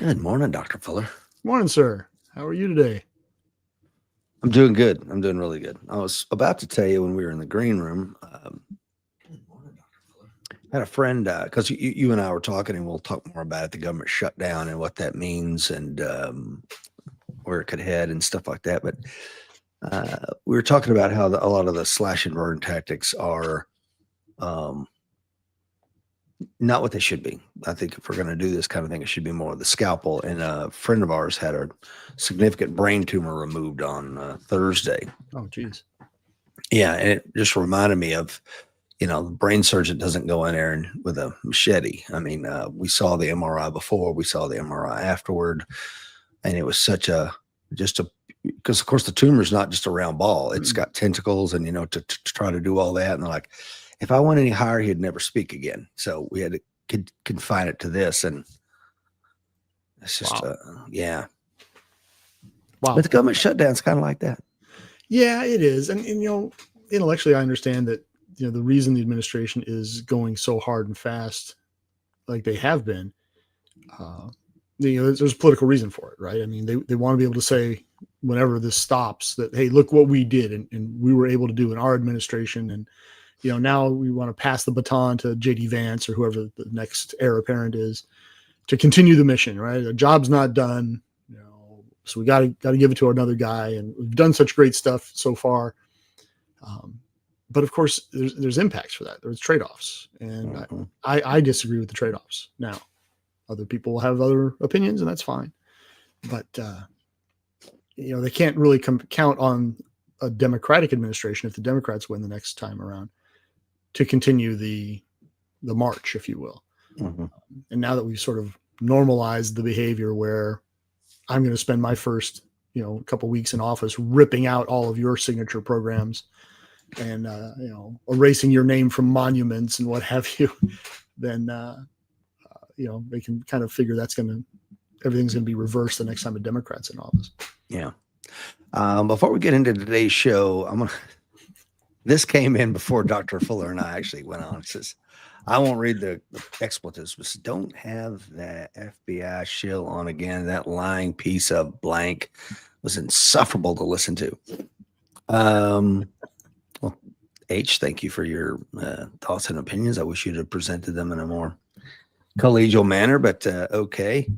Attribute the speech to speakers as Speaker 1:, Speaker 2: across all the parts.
Speaker 1: Good morning, Dr. Fuller.
Speaker 2: Morning, sir. How are you today?
Speaker 1: I'm doing good. I'm doing really good. I was about to tell you when we were in the green room. Good morning, Dr. Fuller. I had a friend, because you and I were talking, and we'll talk more about it, the government shutdown and what that means and where it could head and stuff like that. But we were talking about how a lot of the slash and burn tactics are not what they should be. I think if we're going to do this kind of thing, it should be more of the scalpel. And a friend of ours had a significant brain tumor removed on Thursday.
Speaker 2: Oh, geez.
Speaker 1: Yeah, and it just reminded me of, the brain surgeon doesn't go in there and with a machete. I mean, we saw the MRI before, we saw the MRI afterward, and it was because of course the tumor is not just a round ball; it's got tentacles, and to try to do all that, and they're like, if I went any higher, he'd never speak again. So we had to confine it to this, and it's just, yeah.
Speaker 2: Wow.
Speaker 1: But the government shutdown's kind of like that.
Speaker 2: Yeah, it is. And intellectually, I understand that, the reason the administration is going so hard and fast, like they have been, there's a political reason for it, right? I mean, they want to be able to say whenever this stops that, hey, look what we did and we were able to do in our administration. And, now we want to pass the baton to JD Vance or whoever the next heir apparent is to continue the mission, right? The job's not done, so we got to give it to another guy. And we've done such great stuff so far. But of course, there's impacts for that. There's trade-offs. And I disagree with the trade-offs. Now, other people have other opinions, and that's fine. But, they can't really count on a Democratic administration, if the Democrats win the next time around, to continue the march, if you will.
Speaker 1: Mm-hmm.
Speaker 2: And now that we've sort of normalized the behavior where I'm going to spend my first, couple weeks in office ripping out all of your signature programs and, erasing your name from monuments and what have you, then, they can kind of figure everything's going to be reversed the next time a Democrat's in office.
Speaker 1: Yeah. Before we get into today's show, this came in before Dr. Fuller and I actually went on. It says, I won't read the expletives, but don't have that FBI shill on again. That lying piece of blank was insufferable to listen to. Well, H, thank you for your thoughts and opinions. I wish you'd have presented them in a more collegial manner, but okay.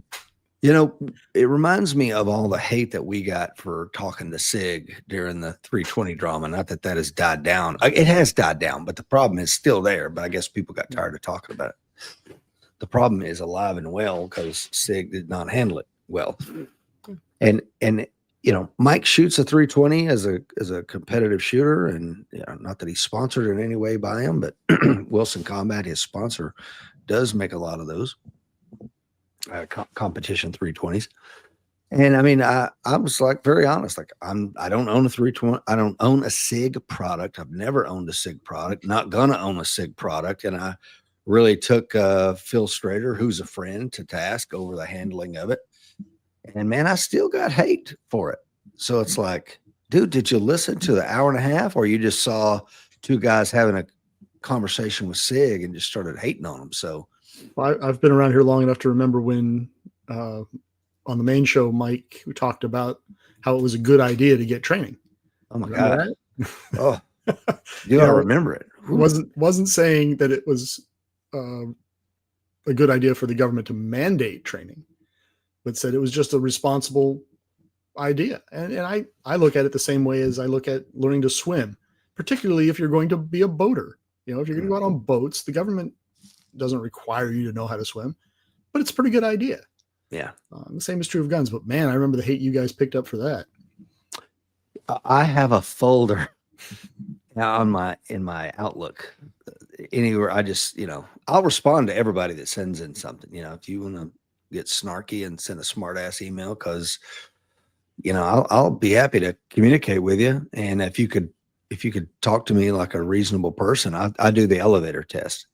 Speaker 1: It reminds me of all the hate that we got for talking to SIG during the 320 drama. Not that has died down. It has died down, but the problem is still there. But I guess people got tired of talking about it. The problem is alive and well because SIG did not handle it well. And Mike shoots a 320 as a competitive shooter, and not that he's sponsored in any way by him, but Wilson Combat, his sponsor, does make a lot of those. Competition 320s. And I mean, I was like very honest, like I don't own a 320. I don't own a SIG product. I've never owned a SIG product, not gonna own a SIG product. And I really took Phil Strader, who's a friend, to task over the handling of it. And man, I still got hate for it. So it's like, dude, did you listen to the hour and a half, or you just saw two guys having a conversation with SIG and just started hating on them? So
Speaker 2: well, I've been around here long enough to remember when on the main show, Mike, we talked about how it was a good idea to get training.
Speaker 1: Oh my God. Oh, I remember it.
Speaker 2: Wasn't saying that it was a good idea for the government to mandate training, but said it was just a responsible idea. And I look at it the same way as I look at learning to swim, particularly if you're going to be a boater. If you're going to go out on boats, the government doesn't require you to know how to swim, but it's a pretty good idea.
Speaker 1: Yeah.
Speaker 2: The same is true of guns, but man, I remember the hate you guys picked up for that.
Speaker 1: I have a folder in my Outlook anywhere. I just, I'll respond to everybody that sends in something, if you want to get snarky and send a smart ass email, cause I'll be happy to communicate with you. And if you could talk to me like a reasonable person, I do the elevator test.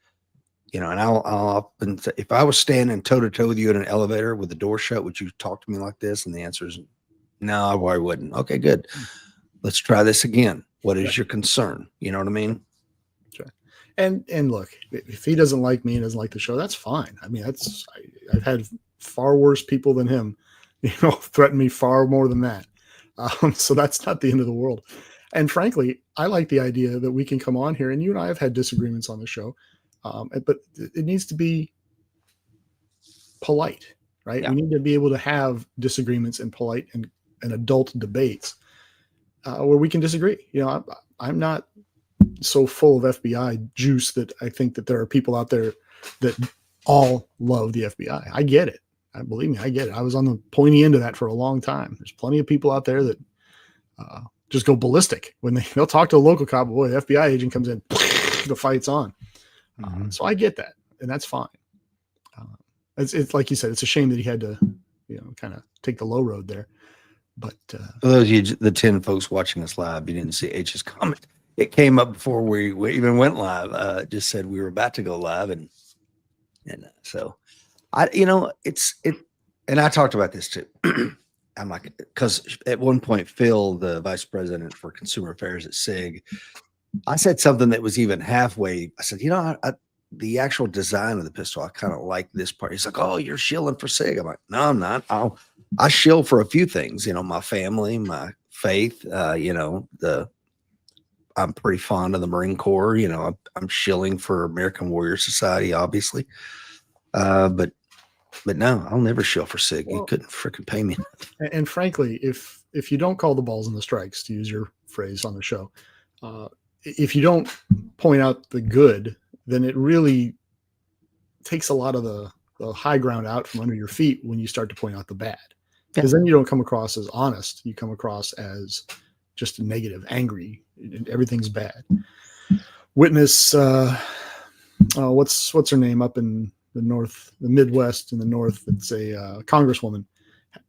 Speaker 1: And I'll often say, if I was standing toe to toe with you in an elevator with the door shut, would you talk to me like this? And the answer is no, I wouldn't. Okay, good. Let's try this again. What is your concern? You know what I mean?
Speaker 2: Sure. And look, if he doesn't like me and doesn't like the show, that's fine. I mean, I've had far worse people than him, threaten me far more than that. So that's not the end of the world. And frankly, I like the idea that we can come on here, and you and I have had disagreements on the show, but it needs to be polite, right?
Speaker 1: Yeah.
Speaker 2: We need to be able to have disagreements in polite and adult debates where we can disagree. I'm not so full of FBI juice that I think that there are people out there that all love the FBI. I get it. Believe me, I get it. I was on the pointy end of that for a long time. There's plenty of people out there that just go ballistic when they'll talk to a local cop. Boy, the FBI agent comes in, the fight's on. So I get that, and that's fine. It's like you said, it's a shame that he had to, kind of take the low road there. But
Speaker 1: for those of you, the 10 folks watching us live, you didn't see H's comment. It came up before we even went live. Just said we were about to go live, and so and I talked about this too. I'm like, because at one point, Phil, the vice president for consumer affairs at SIG, I said something that was even halfway. I said, the actual design of the pistol, I kind of like this part. He's like, oh, you're shilling for SIG. I'm like, no, I'm not. I shill for a few things, my family, my faith, I'm pretty fond of the Marine Corps. I'm shilling for American Warrior Society, obviously. But no, I'll never shill for SIG. You couldn't freaking pay me.
Speaker 2: And frankly, if you don't call the balls and the strikes, to use your phrase on the show, if you don't point out the good, then it really takes a lot of the high ground out from under your feet when you start to point out the bad. Because then you don't come across as honest. You come across as just negative, angry, everything's bad. Witness, what's her name up in the Midwest in the North? It's a congresswoman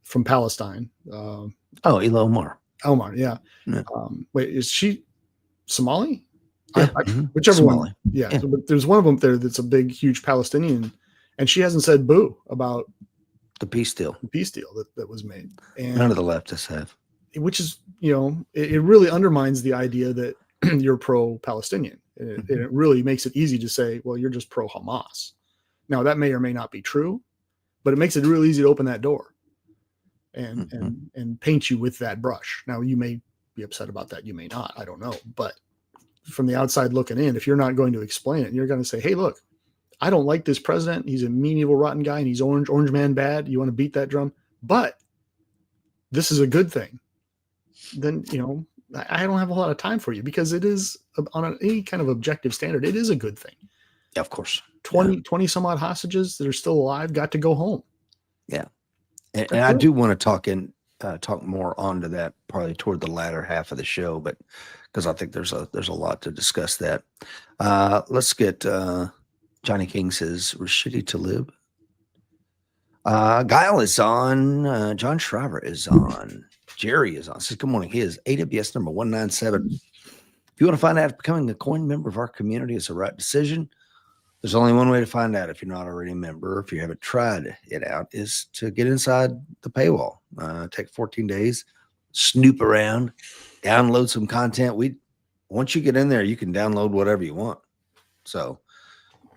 Speaker 2: from Palestine.
Speaker 1: Ilhan Omar.
Speaker 2: Omar, yeah. Wait, is she Somali?
Speaker 1: Yeah.
Speaker 2: Whichever
Speaker 1: Somali.
Speaker 2: one. Yeah. So, but there's one of them there that's a big, huge Palestinian, and she hasn't said boo about
Speaker 1: the peace deal.
Speaker 2: That was made. And
Speaker 1: none of the leftists have.
Speaker 2: Which is, it really undermines the idea that you're pro-Palestinian. It really makes it easy to say, well, you're just pro-Hamas. Now, that may or may not be true, but it makes it real easy to open that door and paint you with that brush. Now, you may be upset about that. You may not. I don't know. But from the outside looking in, if you're not going to explain it, you're going to say, hey, look, I don't like this president. He's a mean, evil, rotten guy, and he's orange man bad. You want to beat that drum? But this is a good thing. Then, I don't have a lot of time for you, because it is on any kind of objective standard. It is a good thing.
Speaker 1: Yeah, of course.
Speaker 2: 20 some odd hostages that are still alive got to go home.
Speaker 1: Yeah. And I do want to talk more onto that probably toward the latter half of the show, but because I think there's a lot to discuss that. Let's get Johnny King says, Rashidi Talib. Guile is on. John Shriver is on. Jerry is on. Says, good morning. He is AWS number 197. If you want to find out if becoming a coin member of our community is the right decision, there's only one way to find out if you're not already a member, if you haven't tried it out, is to get inside the paywall. Take 14 days, snoop around, download some content. Once you get in there, you can download whatever you want. So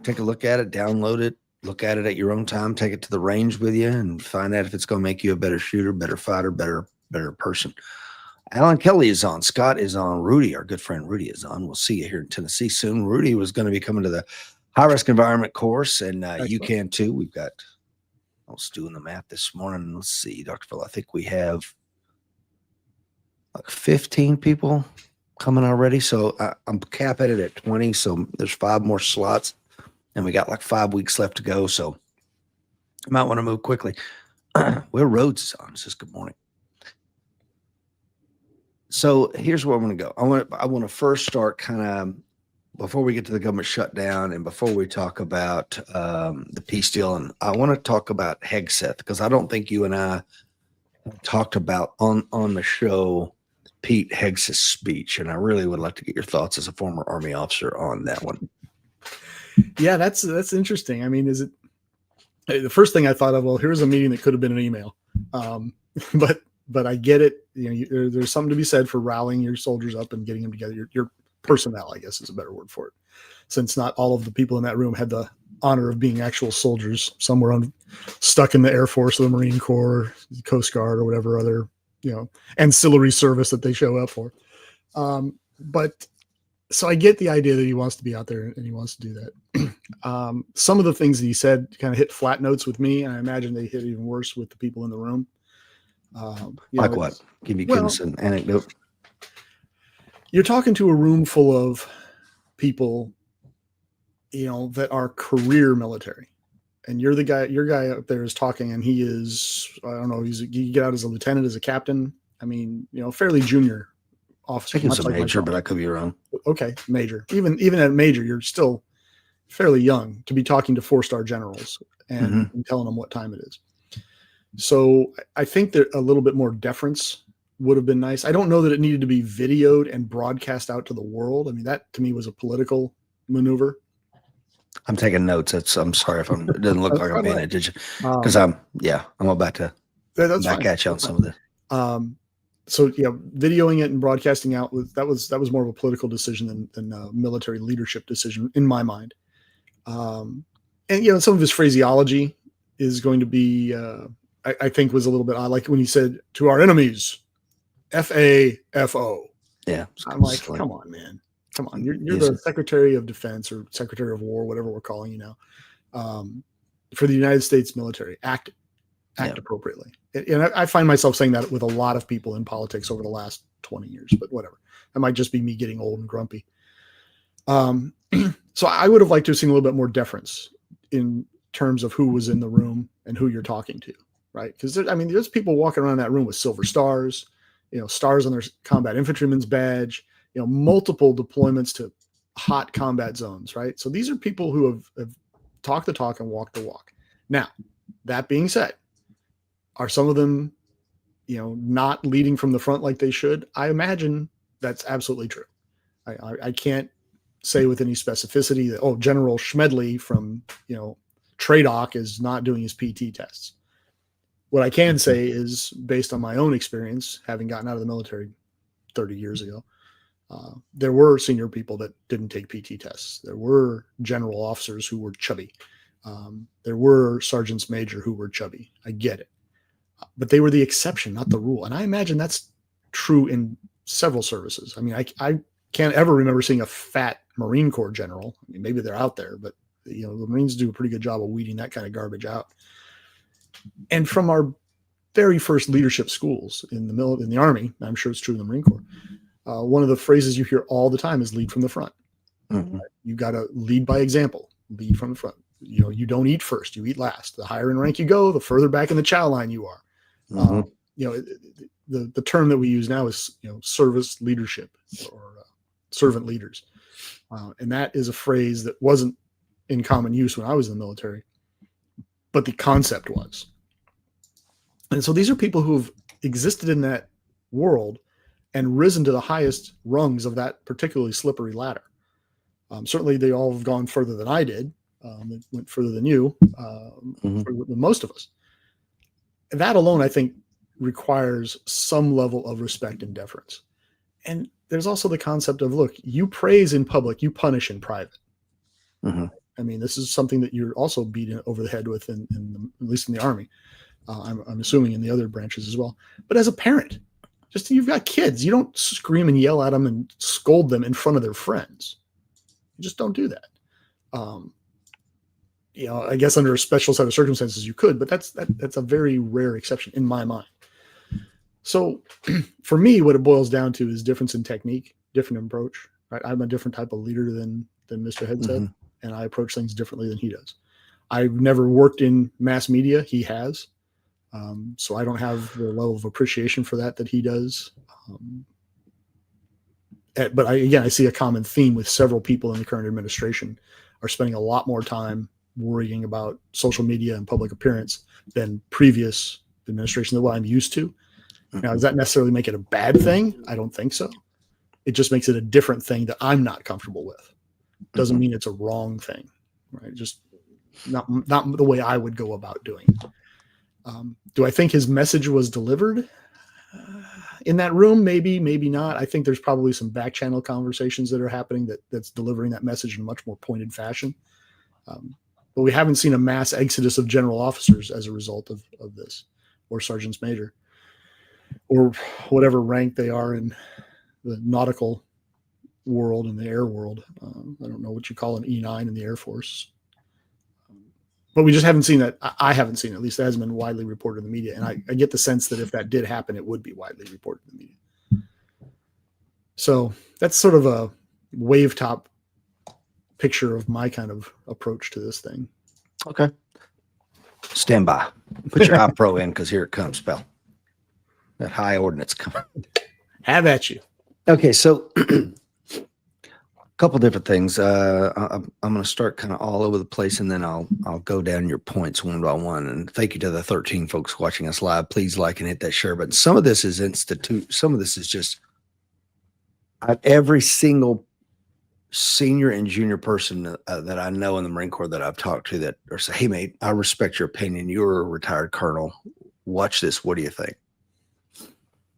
Speaker 1: take a look at it, download it, look at it at your own time, take it to the range with you, and find out if it's going to make you a better shooter, better fighter, better person. Alan Kelly is on. Scott is on. Rudy, our good friend Rudy, is on. We'll see you here in Tennessee soon. Rudy was going to be coming to the high-risk environment course, and you can too. We've got, I was doing the math this morning. Let's see, Dr. Phil, I think we have like 15 people coming already. So I'm capping it at 20. So there's 5 more slots, and we got like 5 weeks left to go. So you might want to move quickly. Will Rhodes is on. Says, good morning. So here's where I'm going to go. I want to first start kind of before we get to the government shutdown and before we talk about the peace deal. And I want to talk about Hegseth, because I don't think you and I talked about on the show Pete Hegseth's speech. And I really would like to get your thoughts as a former Army officer on that one.
Speaker 2: Yeah, that's interesting. I mean, the first thing I thought of, well, here's a meeting that could have been an email. But I get it. There's something to be said for rallying your soldiers up and getting them together. Your personnel, I guess, is a better word for it, since not all of the people in that room had the honor of being actual soldiers. Some were stuck in the Air Force or the Marine Corps, Coast Guard, or whatever other, ancillary service that they show up for. But so I get the idea that he wants to be out there and he wants to do that. Some of the things that he said kind of hit flat notes with me, and I imagine they hit even worse with the people in the room.
Speaker 1: Like what? Give me an anecdote.
Speaker 2: You're talking to a room full of people, that are career military, and your guy up there is talking, and he is, I don't know, you get out as a lieutenant, as a captain. I mean, fairly junior officer.
Speaker 1: I think it's a major, but I could be wrong.
Speaker 2: Okay, major. Even at major, you're still fairly young to be talking to 4-star generals and telling them what time it is. So I think that a little bit more deference would have been nice. I don't know that it needed to be videoed and broadcast out to the world. I mean, that to me was a political maneuver.
Speaker 1: I'm taking notes. I'm sorry if it doesn't look like I'm paying attention, because I'm about to back at you on some of this.
Speaker 2: So videoing it and broadcasting out that was more of a political decision than a military leadership decision in my mind. And some of his phraseology is going to be, I think, was a little bit odd. Like when he said to our enemies, FAFO. Yeah, I'm like, come on, man. Come on, you're the Secretary of Defense or Secretary of War, whatever we're calling you now, for the United States military. Act appropriately. And I find myself saying that with a lot of people in politics over the last 20 years, but whatever. That might just be me getting old and grumpy. So I would have liked to have seen a little bit more deference in terms of who was in the room and who you're talking to, right? Because there's people walking around that room with silver stars, stars on their combat infantryman's badge, multiple deployments to hot combat zones, right? So these are people who have talked the talk and walked the walk. Now, that being said, are some of them, not leading from the front like they should? I imagine that's absolutely true. I can't say with any specificity that, General Schmedley from, TRADOC is not doing his PT tests. What I can say is, based on my own experience, having gotten out of the military 30 years ago, there were senior people that didn't take PT tests. There were general officers who were chubby. There were sergeants major who were chubby. I get it. But they were the exception, not the rule. And I imagine that's true in several services. I mean, I can't ever remember seeing a fat Marine Corps general. I mean, maybe they're out there, but the Marines do a pretty good job of weeding that kind of garbage out. And from our very first leadership schools in the Army, I'm sure it's true in the Marine Corps, one of the phrases you hear all the time is lead from the front. Mm-hmm. You got to lead by example, lead from the front. You don't eat first, you eat last. The higher in rank you go, the further back in the chow line you are. Mm-hmm. The term that we use now is, service leadership or servant leaders. And that is a phrase that wasn't in common use when I was in the military, but the concept was. And so these are people who have existed in that world and risen to the highest rungs of that particularly slippery ladder. Certainly they all have gone further than I did. They went further than you, than most of us. And that alone, I think, requires some level of respect and deference. And there's also the concept of, look, you praise in public, you punish in private. Mm-hmm. I mean, this is something that you're also beaten over the head with, at least in the Army. I'm assuming in the other branches as well. But as a parent, you've got kids. You don't scream and yell at them and scold them in front of their friends. You just don't do that. I guess under a special set of circumstances you could, but that's a very rare exception in my mind. So for me, what it boils down to is difference in technique, different approach, right? I'm a different type of leader than Mr. Head said, and I approach things differently than he does. I've never worked in mass media. He has. So I don't have the level of appreciation for that he does. But I see a common theme with several people in the current administration are spending a lot more time worrying about social media and public appearance than previous administration than what I'm used to. Now, does that necessarily make it a bad thing? I don't think so. It just makes it a different thing that I'm not comfortable with. Doesn't mean it's a wrong thing, right? Just not the way I would go about doing it. Do I think his message was delivered in that room? Maybe, maybe not. I think there's probably some back channel conversations that are happening that's delivering that message in a much more pointed fashion. but we haven't seen a mass exodus of general officers as a result of this, or sergeants major, or whatever rank they are in the nautical world and the air world. I don't know what you call an E9 in the Air Force. But we just haven't seen that. I haven't seen it. At least it hasn't been widely reported in the media. And I get the sense that if that did happen, it would be widely reported in the media. So that's sort of a wave top picture of my kind of approach to this thing.
Speaker 1: Okay. Stand by. Put your high pro in, because here it comes, pal. That high ordnance coming.
Speaker 2: Have at you.
Speaker 1: Okay, so a couple different things. I'm going to start kind of all over the place, and then I'll go down your points one by one. And thank you to the 13 folks watching us live. Please like and hit that share button. Some of this is some of this is just every single senior and junior person that I know in the Marine Corps that I've talked to that or say, hey mate, I respect your opinion. You're a retired colonel. Watch this. What do you think?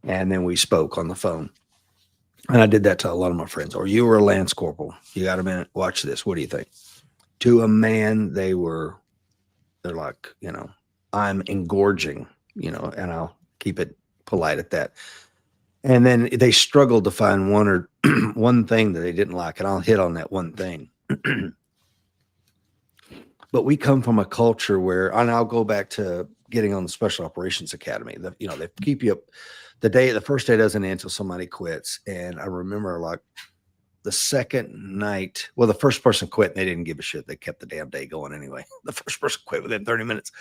Speaker 1: And then we spoke on the phone. And I did that to a lot of my friends. Or you were a Lance Corporal. You got a minute? Watch this. What do you think? To a man, they're like, I'm engorging, and I'll keep it polite at that. And then they struggled to find one thing that they didn't like, and I'll hit on that one thing. But we come from a culture where, and I'll go back to getting on the Special Operations Academy. They keep you up. The first day doesn't end until somebody quits. And I remember like the second night, well, the first person quit and they didn't give a shit. They kept the damn day going anyway. The first person quit within 30 minutes.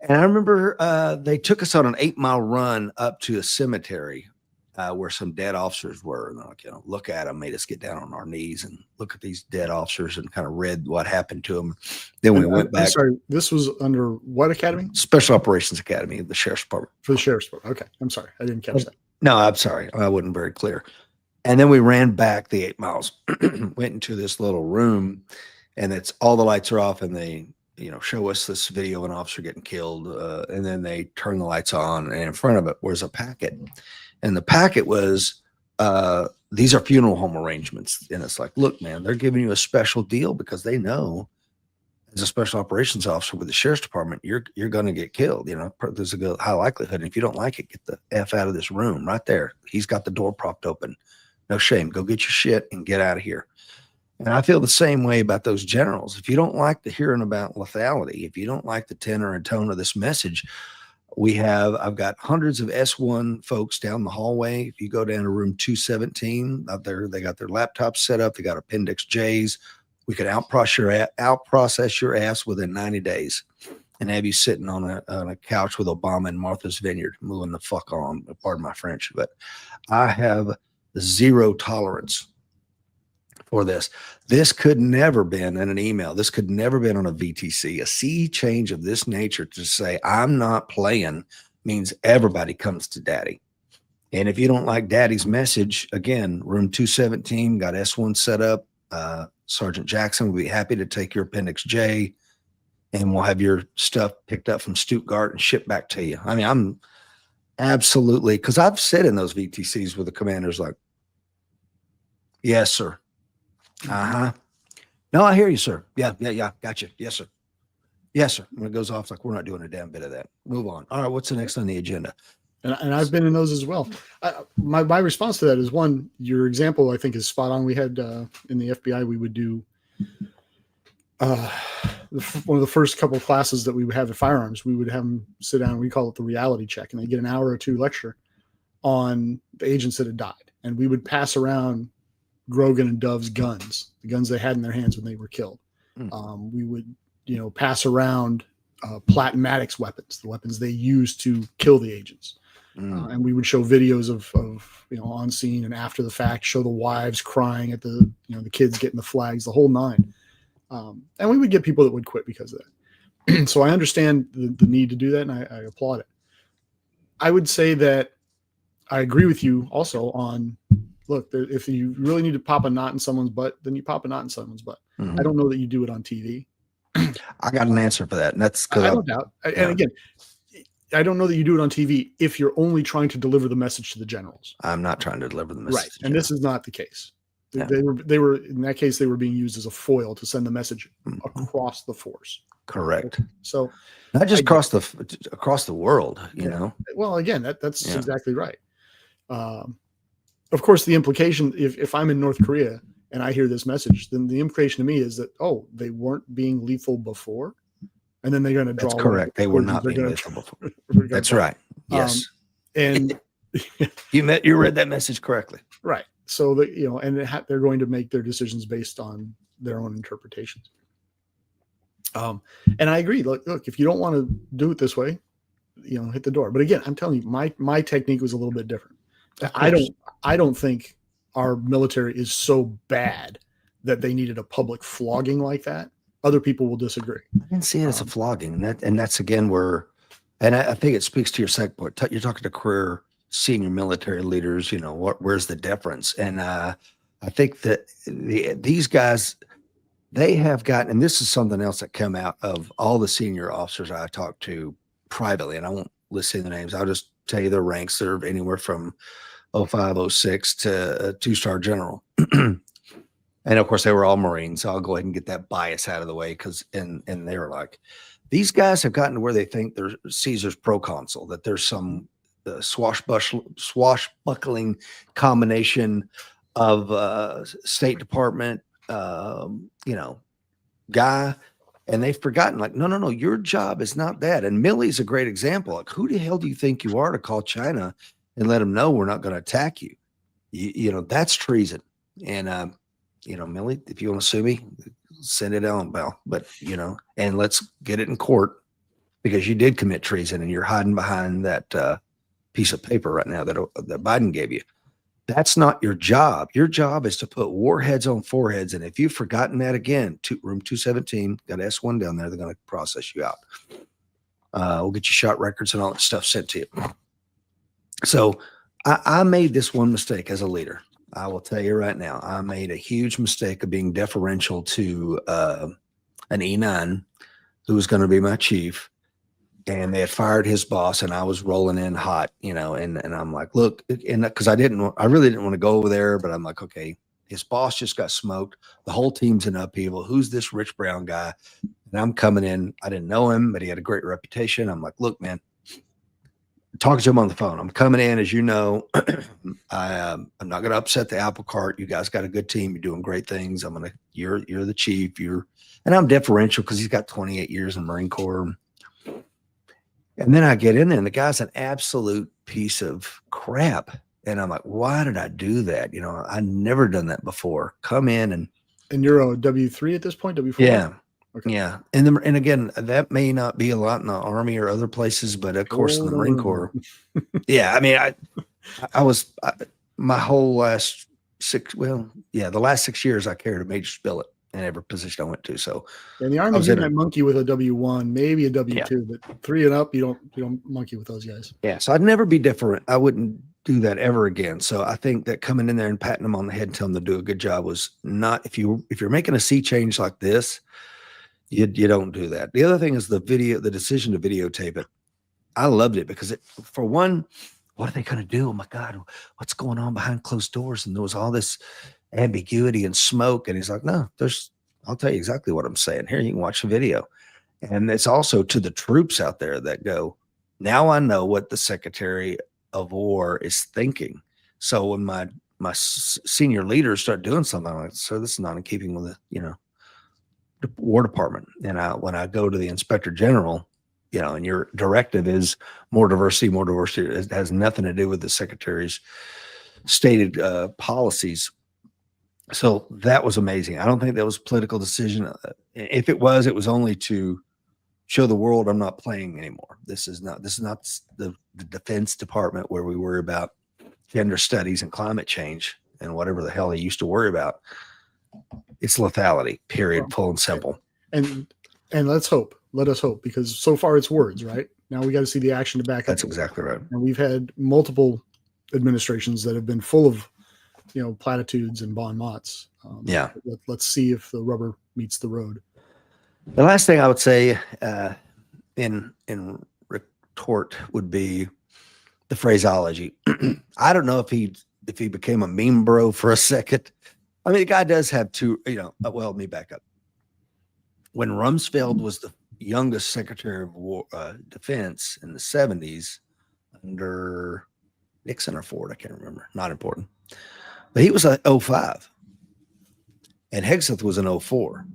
Speaker 1: And I remember they took us on an 8-mile run up to a cemetery where some dead officers were. And they're like, look at them, made us get down on our knees and look at these dead officers and kind of read what happened to them. Then we went back.
Speaker 2: Sorry, this was under what academy?
Speaker 1: Special Operations Academy of the Sheriff's Department.
Speaker 2: For the Sheriff's Department. Okay. I'm sorry. I didn't catch that.
Speaker 1: No, I'm sorry. I wasn't very clear. And then we ran back the 8 miles, went into this little room, and it's all the lights are off, and they show us this video of an officer getting killed, and then they turn the lights on, and in front of it was a packet. And the packet was, these are funeral home arrangements. And it's like, look, man, they're giving you a special deal because they know as a special operations officer with the Sheriff's Department, you're going to get killed. There's a high likelihood. And if you don't like it, get the F out of this room right there. He's got the door propped open. No shame. Go get your shit and get out of here. And I feel the same way about those generals. If you don't like the hearing about lethality, if you don't like the tenor and tone of this message, I've got hundreds of S1 folks down the hallway. If you go down to room 217 out there, they got their laptops set up. They got Appendix J's. We could outprocess your ass within 90 days and have you sitting on a couch with Obama and Martha's Vineyard, moving the fuck on, pardon my French. But I have zero tolerance for this. This could never been in an email. This could never been on a VTC. A sea change of this nature to say, I'm not playing, means everybody comes to daddy. And if you don't like daddy's message, again, room 217, got S1 set up. Sergeant Jackson will be happy to take your Appendix J, and we'll have your stuff picked up from Stuttgart and shipped back to you. I mean, I'm absolutely, because I've sat in those VTCs with the commanders like, yes, sir. Uh-huh. No, I hear you, sir. Yeah. Gotcha. Yes, sir. Yes, sir. When it goes off, it's like, we're not doing a damn bit of that. Move on. All right. What's the next on the agenda?
Speaker 2: And I've been in those as well. My response to that is, one, your example, I think, is spot on. We had in the FBI, we would do one of the first couple of classes that we would have at Firearms. We would have them sit down. We call it the reality check. And they get an hour or two lecture on the agents that had died. And we would pass around Grogan and Dove's guns, the guns they had in their hands when they were killed. We would, pass around Platt and Maddox weapons, the weapons they used to kill the agents. And we would show videos of on scene and after the fact, show the wives crying at the kids getting the flags, the whole nine. And we would get people that would quit because of that. So I understand the need to do that, and I applaud it. I would say that I agree with you also on, look, if you really need to pop a knot in someone's butt, then you pop a knot in someone's butt. I don't know that you do it on TV.
Speaker 1: I got an answer for that. And that's because
Speaker 2: I don't doubt. And again, I don't know that you do it on TV if you're only trying to deliver the message to the generals.
Speaker 1: I'm not trying to deliver the message.
Speaker 2: Right. And this is not the case.
Speaker 1: Yeah.
Speaker 2: They were in that case, they were being used as a foil to send the message
Speaker 1: Mhm.
Speaker 2: across the force.
Speaker 1: Correct.
Speaker 2: So
Speaker 1: Not just
Speaker 2: I get
Speaker 1: across the world, you
Speaker 2: Yeah.
Speaker 1: know.
Speaker 2: Well, again, that's
Speaker 1: Yeah.
Speaker 2: exactly right. Of course, the implication, if I'm in North Korea and I hear this message, then the implication to me is that, oh, they weren't being lethal before, and then they're going to draw.
Speaker 1: That's
Speaker 2: one of the
Speaker 1: correct. They were
Speaker 2: conclusions
Speaker 1: not
Speaker 2: they're
Speaker 1: being
Speaker 2: gonna
Speaker 1: lethal before.
Speaker 2: we're gonna
Speaker 1: That's
Speaker 2: draw.
Speaker 1: right. Yes.
Speaker 2: And
Speaker 1: You read that message correctly.
Speaker 2: right. So that, you know, and they're going to make their decisions based on their own interpretations. And I agree. Look, if you don't want to do it this way, you know, hit the door. But again, I'm telling you, my technique was a little bit different. I don't think our military is so bad that they needed a public flogging like that. Other people will disagree.
Speaker 1: I didn't see it as a flogging, and that's again where, and I think it speaks to your second point. You're talking to career senior military leaders. You know where's the difference? And I think that these guys, they have gotten, and this is something else that come out of all the senior officers I talked to privately, and I won't list any of the names. I'll just tell you their ranks. They're anywhere from 05, 06 to a 2-star general. And of course, they were all Marines. So I'll go ahead and get that bias out of the way because, and they were like, these guys have gotten to where they think they're Caesar's proconsul, that there's some swashbuckling combination of State Department, you know, guy. And they've forgotten, like, no, your job is not that. And Millie's a great example. Like, who the hell do you think you are to call China and let them know we're not going to attack you? You know, that's treason. And, you know, Millie, if you want to sue me, send it on, Bell. But, you know, and let's get it in court because you did commit treason and you're hiding behind that piece of paper right now that Biden gave you. That's not your job. Your job is to put warheads on foreheads. And if you've forgotten that again, room 217, got S1 down there, they're going to process you out. We'll get you shot records and all that stuff sent to you. So I made this one mistake as a leader. I will tell you right now, I made a huge mistake of being deferential to an E9 who was going to be my chief. And they had fired his boss and I was rolling in hot, you know, and I'm like, look, and because I really didn't want to go over there, but I'm like, okay, his boss just got smoked. The whole team's in upheaval. Who's this Rich Brown guy? And I'm coming in. I didn't know him, but he had a great reputation. I'm like, look, man, talking to him on the phone. I'm coming in, as you know, I'm not going to upset the apple cart. You guys got a good team. You're doing great things. You're the chief. And I'm deferential because he's got 28 years in the Marine Corps. And then I get in there and the guy's an absolute piece of crap. And I'm like, why did I do that? You know, I never done that before. Come in
Speaker 2: and you're a W3 at this point, W4?
Speaker 1: Yeah.
Speaker 2: Okay.
Speaker 1: Yeah. And again, that may not be a lot in the Army or other places, but of course in the Marine Corps. Yeah. I mean, I was my whole last the last 6 years I carried a major billet in every position I went to. So
Speaker 2: in the Army, you might monkey with a W1, maybe a W2, but 3 and up, you don't monkey with those guys.
Speaker 1: Yeah. So I'd never be different. I wouldn't do that ever again. So I think that coming in there and patting them on the head and telling them to do a good job was not, if you're making a sea change like this, you don't do that. The other thing is the decision to videotape it. I loved it because for one, what are they going to do? Oh my God, what's going on behind closed doors? And there was all this ambiguity and smoke. And he's like, no, I'll tell you exactly what I'm saying. Here, you can watch the video. And it's also to the troops out there that go, now I know what the Secretary of War is thinking. So when my senior leaders start doing something, I'm like, so this is not in keeping with the War Department. And when I go to the Inspector General, you know, and your directive is more diversity. It has nothing to do with the Secretary's stated policies. So that was amazing. I don't think that was a political decision. If it was only to show the world I'm not playing anymore. This is not the Defense Department where we worry about gender studies and climate change and whatever the hell they used to worry about. It's lethality, period, full and simple.
Speaker 2: And let us hope, because so far it's words, right? Now we got to see the action to back up.
Speaker 1: That's exactly right.
Speaker 2: And we've had multiple administrations that have been full of, you know, platitudes and bon mots. Let's see if the rubber meets the road.
Speaker 1: The last thing I would say in retort would be the phraseology. I don't know if he became a meme bro for a second, I mean, the guy does have two, well, let me back up. When Rumsfeld was the youngest Secretary of War, Defense in the 70s under Nixon or Ford, I can't remember, not important. But he was a 05 and Hegseth was an 04.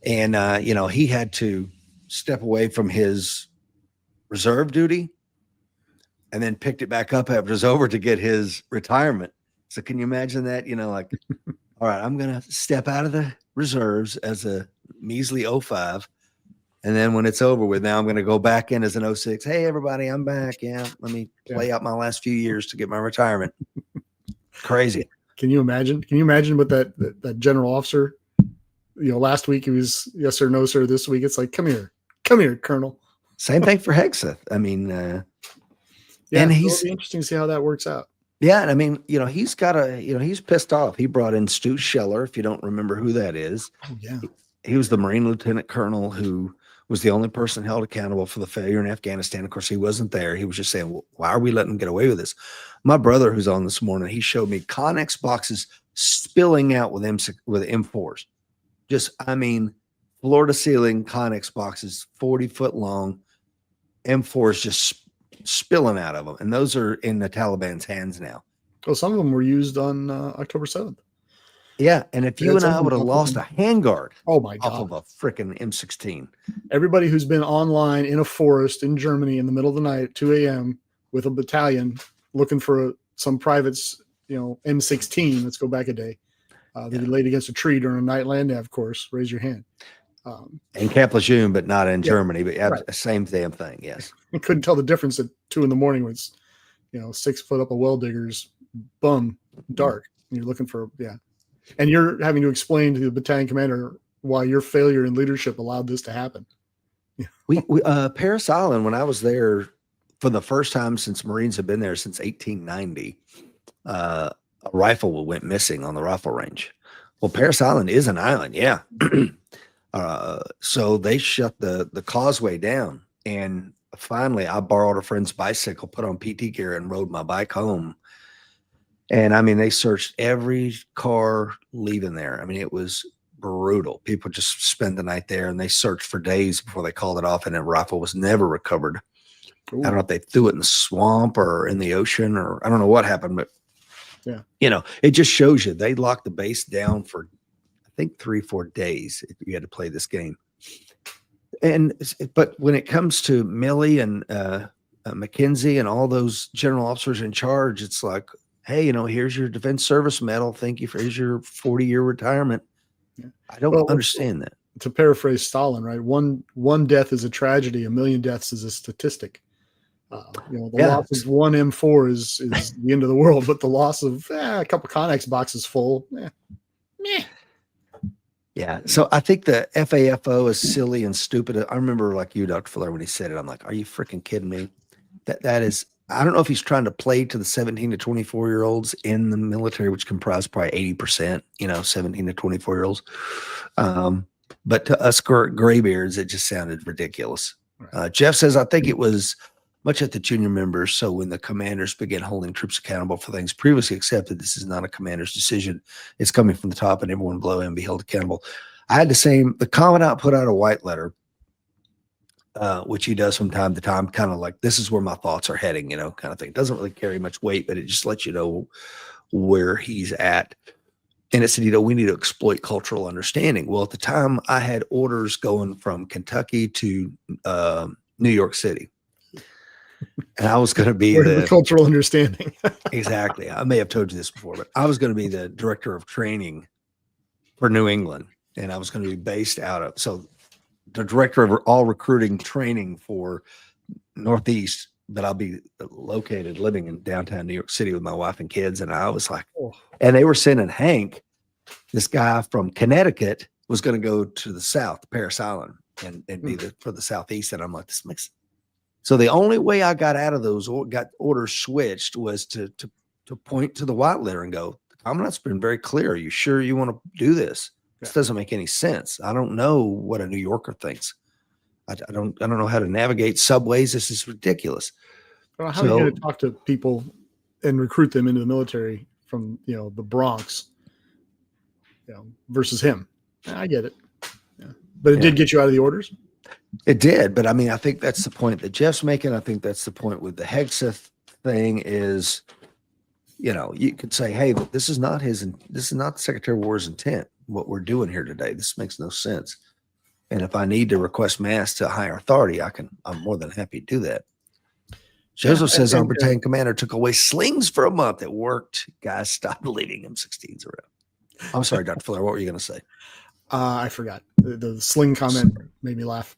Speaker 1: And, he had to step away from his reserve duty and then picked it back up after it was over to get his retirement. So can you imagine that? Like, all right, I'm going to step out of the reserves as a measly 05. And then when it's over with, now I'm going to go back in as an 06. Hey, everybody, I'm back. Yeah, let me play out my last few years to get my retirement. Crazy.
Speaker 2: Can you imagine? Can you imagine what that general officer, last week he was yes sir, no sir. This week it's like, come here, Colonel.
Speaker 1: Same thing for Hegseth. I mean,
Speaker 2: and
Speaker 1: he's
Speaker 2: it'll be interesting to see how that works out.
Speaker 1: Yeah, and I mean, he's got he's pissed off. He brought in Stu Scheller, if you don't remember who that is.
Speaker 2: Oh, yeah.
Speaker 1: He was the Marine Lieutenant Colonel who was the only person held accountable for the failure in Afghanistan. Of course, he wasn't there. He was just saying, well, why are we letting him get away with this? My brother, who's on this morning, he showed me Connex boxes spilling out with M4s. Just, I mean, floor to ceiling Connex boxes, 40-foot long, M4s just spilling out of them. And those are in the Taliban's hands now.
Speaker 2: Well, some of them were used on October 7th.
Speaker 1: Yeah. And if you and I would have lost a handguard
Speaker 2: off
Speaker 1: of a freaking M16.
Speaker 2: Everybody who's been online in a forest in Germany in the middle of the night at 2 a.m. with a battalion looking for some privates, M16, let's go back a day, that he laid against a tree during a night land nav course, raise your hand.
Speaker 1: In Camp Lejeune, but not in Germany, but right. Same damn thing. Yes.
Speaker 2: I couldn't tell the difference at 2 a.m. when it's, 6 foot up a well digger's bum, dark. And you're looking for, and you're having to explain to the battalion commander why your failure in leadership allowed this to happen.
Speaker 1: We Paris Island, when I was there for the first time since Marines have been there since 1890, a rifle went missing on the rifle range. Well, Paris Island is an island. Yeah. So they shut the causeway down, and finally I borrowed a friend's bicycle, put on PT gear, and rode my bike home. And I mean, they searched every car leaving there. I mean, it was brutal. People just spend the night there, and they searched for days before they called it off, and a rifle was never recovered. Ooh. I don't know if they threw it in the swamp or in the ocean, or I don't know what happened, but it just shows you they locked the base down for, I think, 3-4 days if you had to play this game. But when it comes to Milley and McKenzie and all those general officers in charge, it's like, hey, here's your Defense Service Medal. Thank you here's your 40-year retirement. Yeah. I don't understand that.
Speaker 2: To paraphrase Stalin, right? One death is a tragedy. 1 million deaths is a statistic. The loss of one M4 is the end of the world, but the loss of a couple Connex boxes full, meh.
Speaker 1: Yeah. So I think the FAFO is silly and stupid. I remember, like you, Dr. Fuller, when he said it, I'm like, are you freaking kidding me? That is, I don't know if he's trying to play to the 17 to 24-year-olds in the military, which comprise probably 80%, 17 to 24-year-olds. But to us graybeards, it just sounded ridiculous. Right. Jeff says, I think it was much at the junior members. So when the commanders began holding troops accountable for things previously accepted, this is not a commander's decision. It's coming from the top, and everyone below him be held accountable. I had the commandant put out a white letter, which he does from time to time, kind of like, this is where my thoughts are heading, kind of thing. It doesn't really carry much weight, but it just lets you know where he's at. And it said, we need to exploit cultural understanding. Well, at the time I had orders going from Kentucky to New York City. And I was going to be
Speaker 2: the cultural understanding.
Speaker 1: Exactly. I may have told you this before, but I was going to be the director of training for New England. And I was going to be based out of, so the director of all recruiting training for Northeast, but I'll be located living in downtown New York City with my wife and kids. And I was like, and they were sending Hank, this guy from Connecticut, was going to go to the South, Paris Island, and be for the Southeast. And I'm like, this makes. So the only way I got out of those, got orders switched, was to point to the white letter and go, the commandant's been very clear. Are you sure you want to do this? This doesn't make any sense. I don't know what a New Yorker thinks. I don't know how to navigate subways. This is ridiculous.
Speaker 2: Well, how are you going to talk to people and recruit them into the military from the Bronx versus him. I get it. Yeah. But it did get you out of the orders.
Speaker 1: It did. But I mean, I think that's the point that Jeff's making. I think that's the point with the Hegseth thing is, you could say, hey, this is not the Secretary of War's intent, what we're doing here today. This makes no sense. And if I need to request mass to a higher authority, I'm more than happy to do that. Joseph says our battalion commander took away slings for a month. It worked. Guys stopped leaving M16s around. I'm sorry, Dr. Fuller. What were you going to say?
Speaker 2: I forgot. The sling comment made me laugh.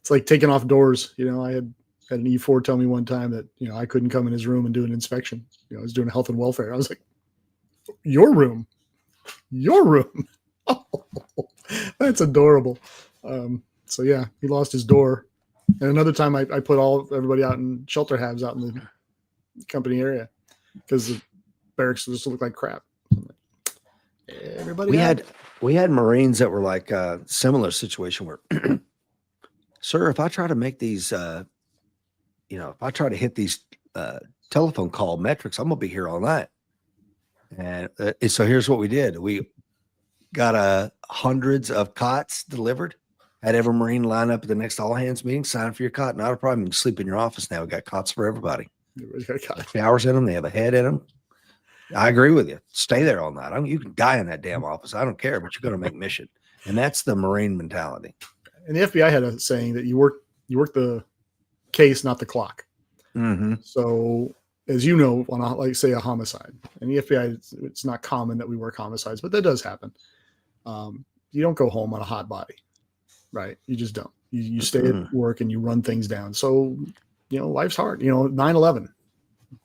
Speaker 2: It's like taking off doors. I had an E4 tell me one time that, I couldn't come in his room and do an inspection. I was doing health and welfare. I was like, your room. Oh, that's adorable. So yeah, he lost his door. And another time I put everybody out in shelter halves out in the company area because the barracks just looked like crap. Everybody
Speaker 1: we had Marines that were like a similar situation where, sir, if I try to make these, if I try to hit these telephone call metrics, I'm gonna be here all night. And so here's what we did: we got hundreds of cots delivered. Had every Marine line up at the next all hands meeting, sign for your cot. Not a problem. You can sleep in your office now. We got cots for everybody. Showers in them. They have a head in them. I agree with you. Stay there all night. You can die in that damn office. I don't care, but you're going to make mission. And that's the Marine mentality.
Speaker 2: And the FBI had a saying that you work the case, not the clock.
Speaker 1: Mm-hmm.
Speaker 2: So as you know, on say a homicide, and the FBI, it's not common that we work homicides, but that does happen. You don't go home on a hot body. Right. You just don't. You stay at work and you run things down. So, life's hard. 9/11,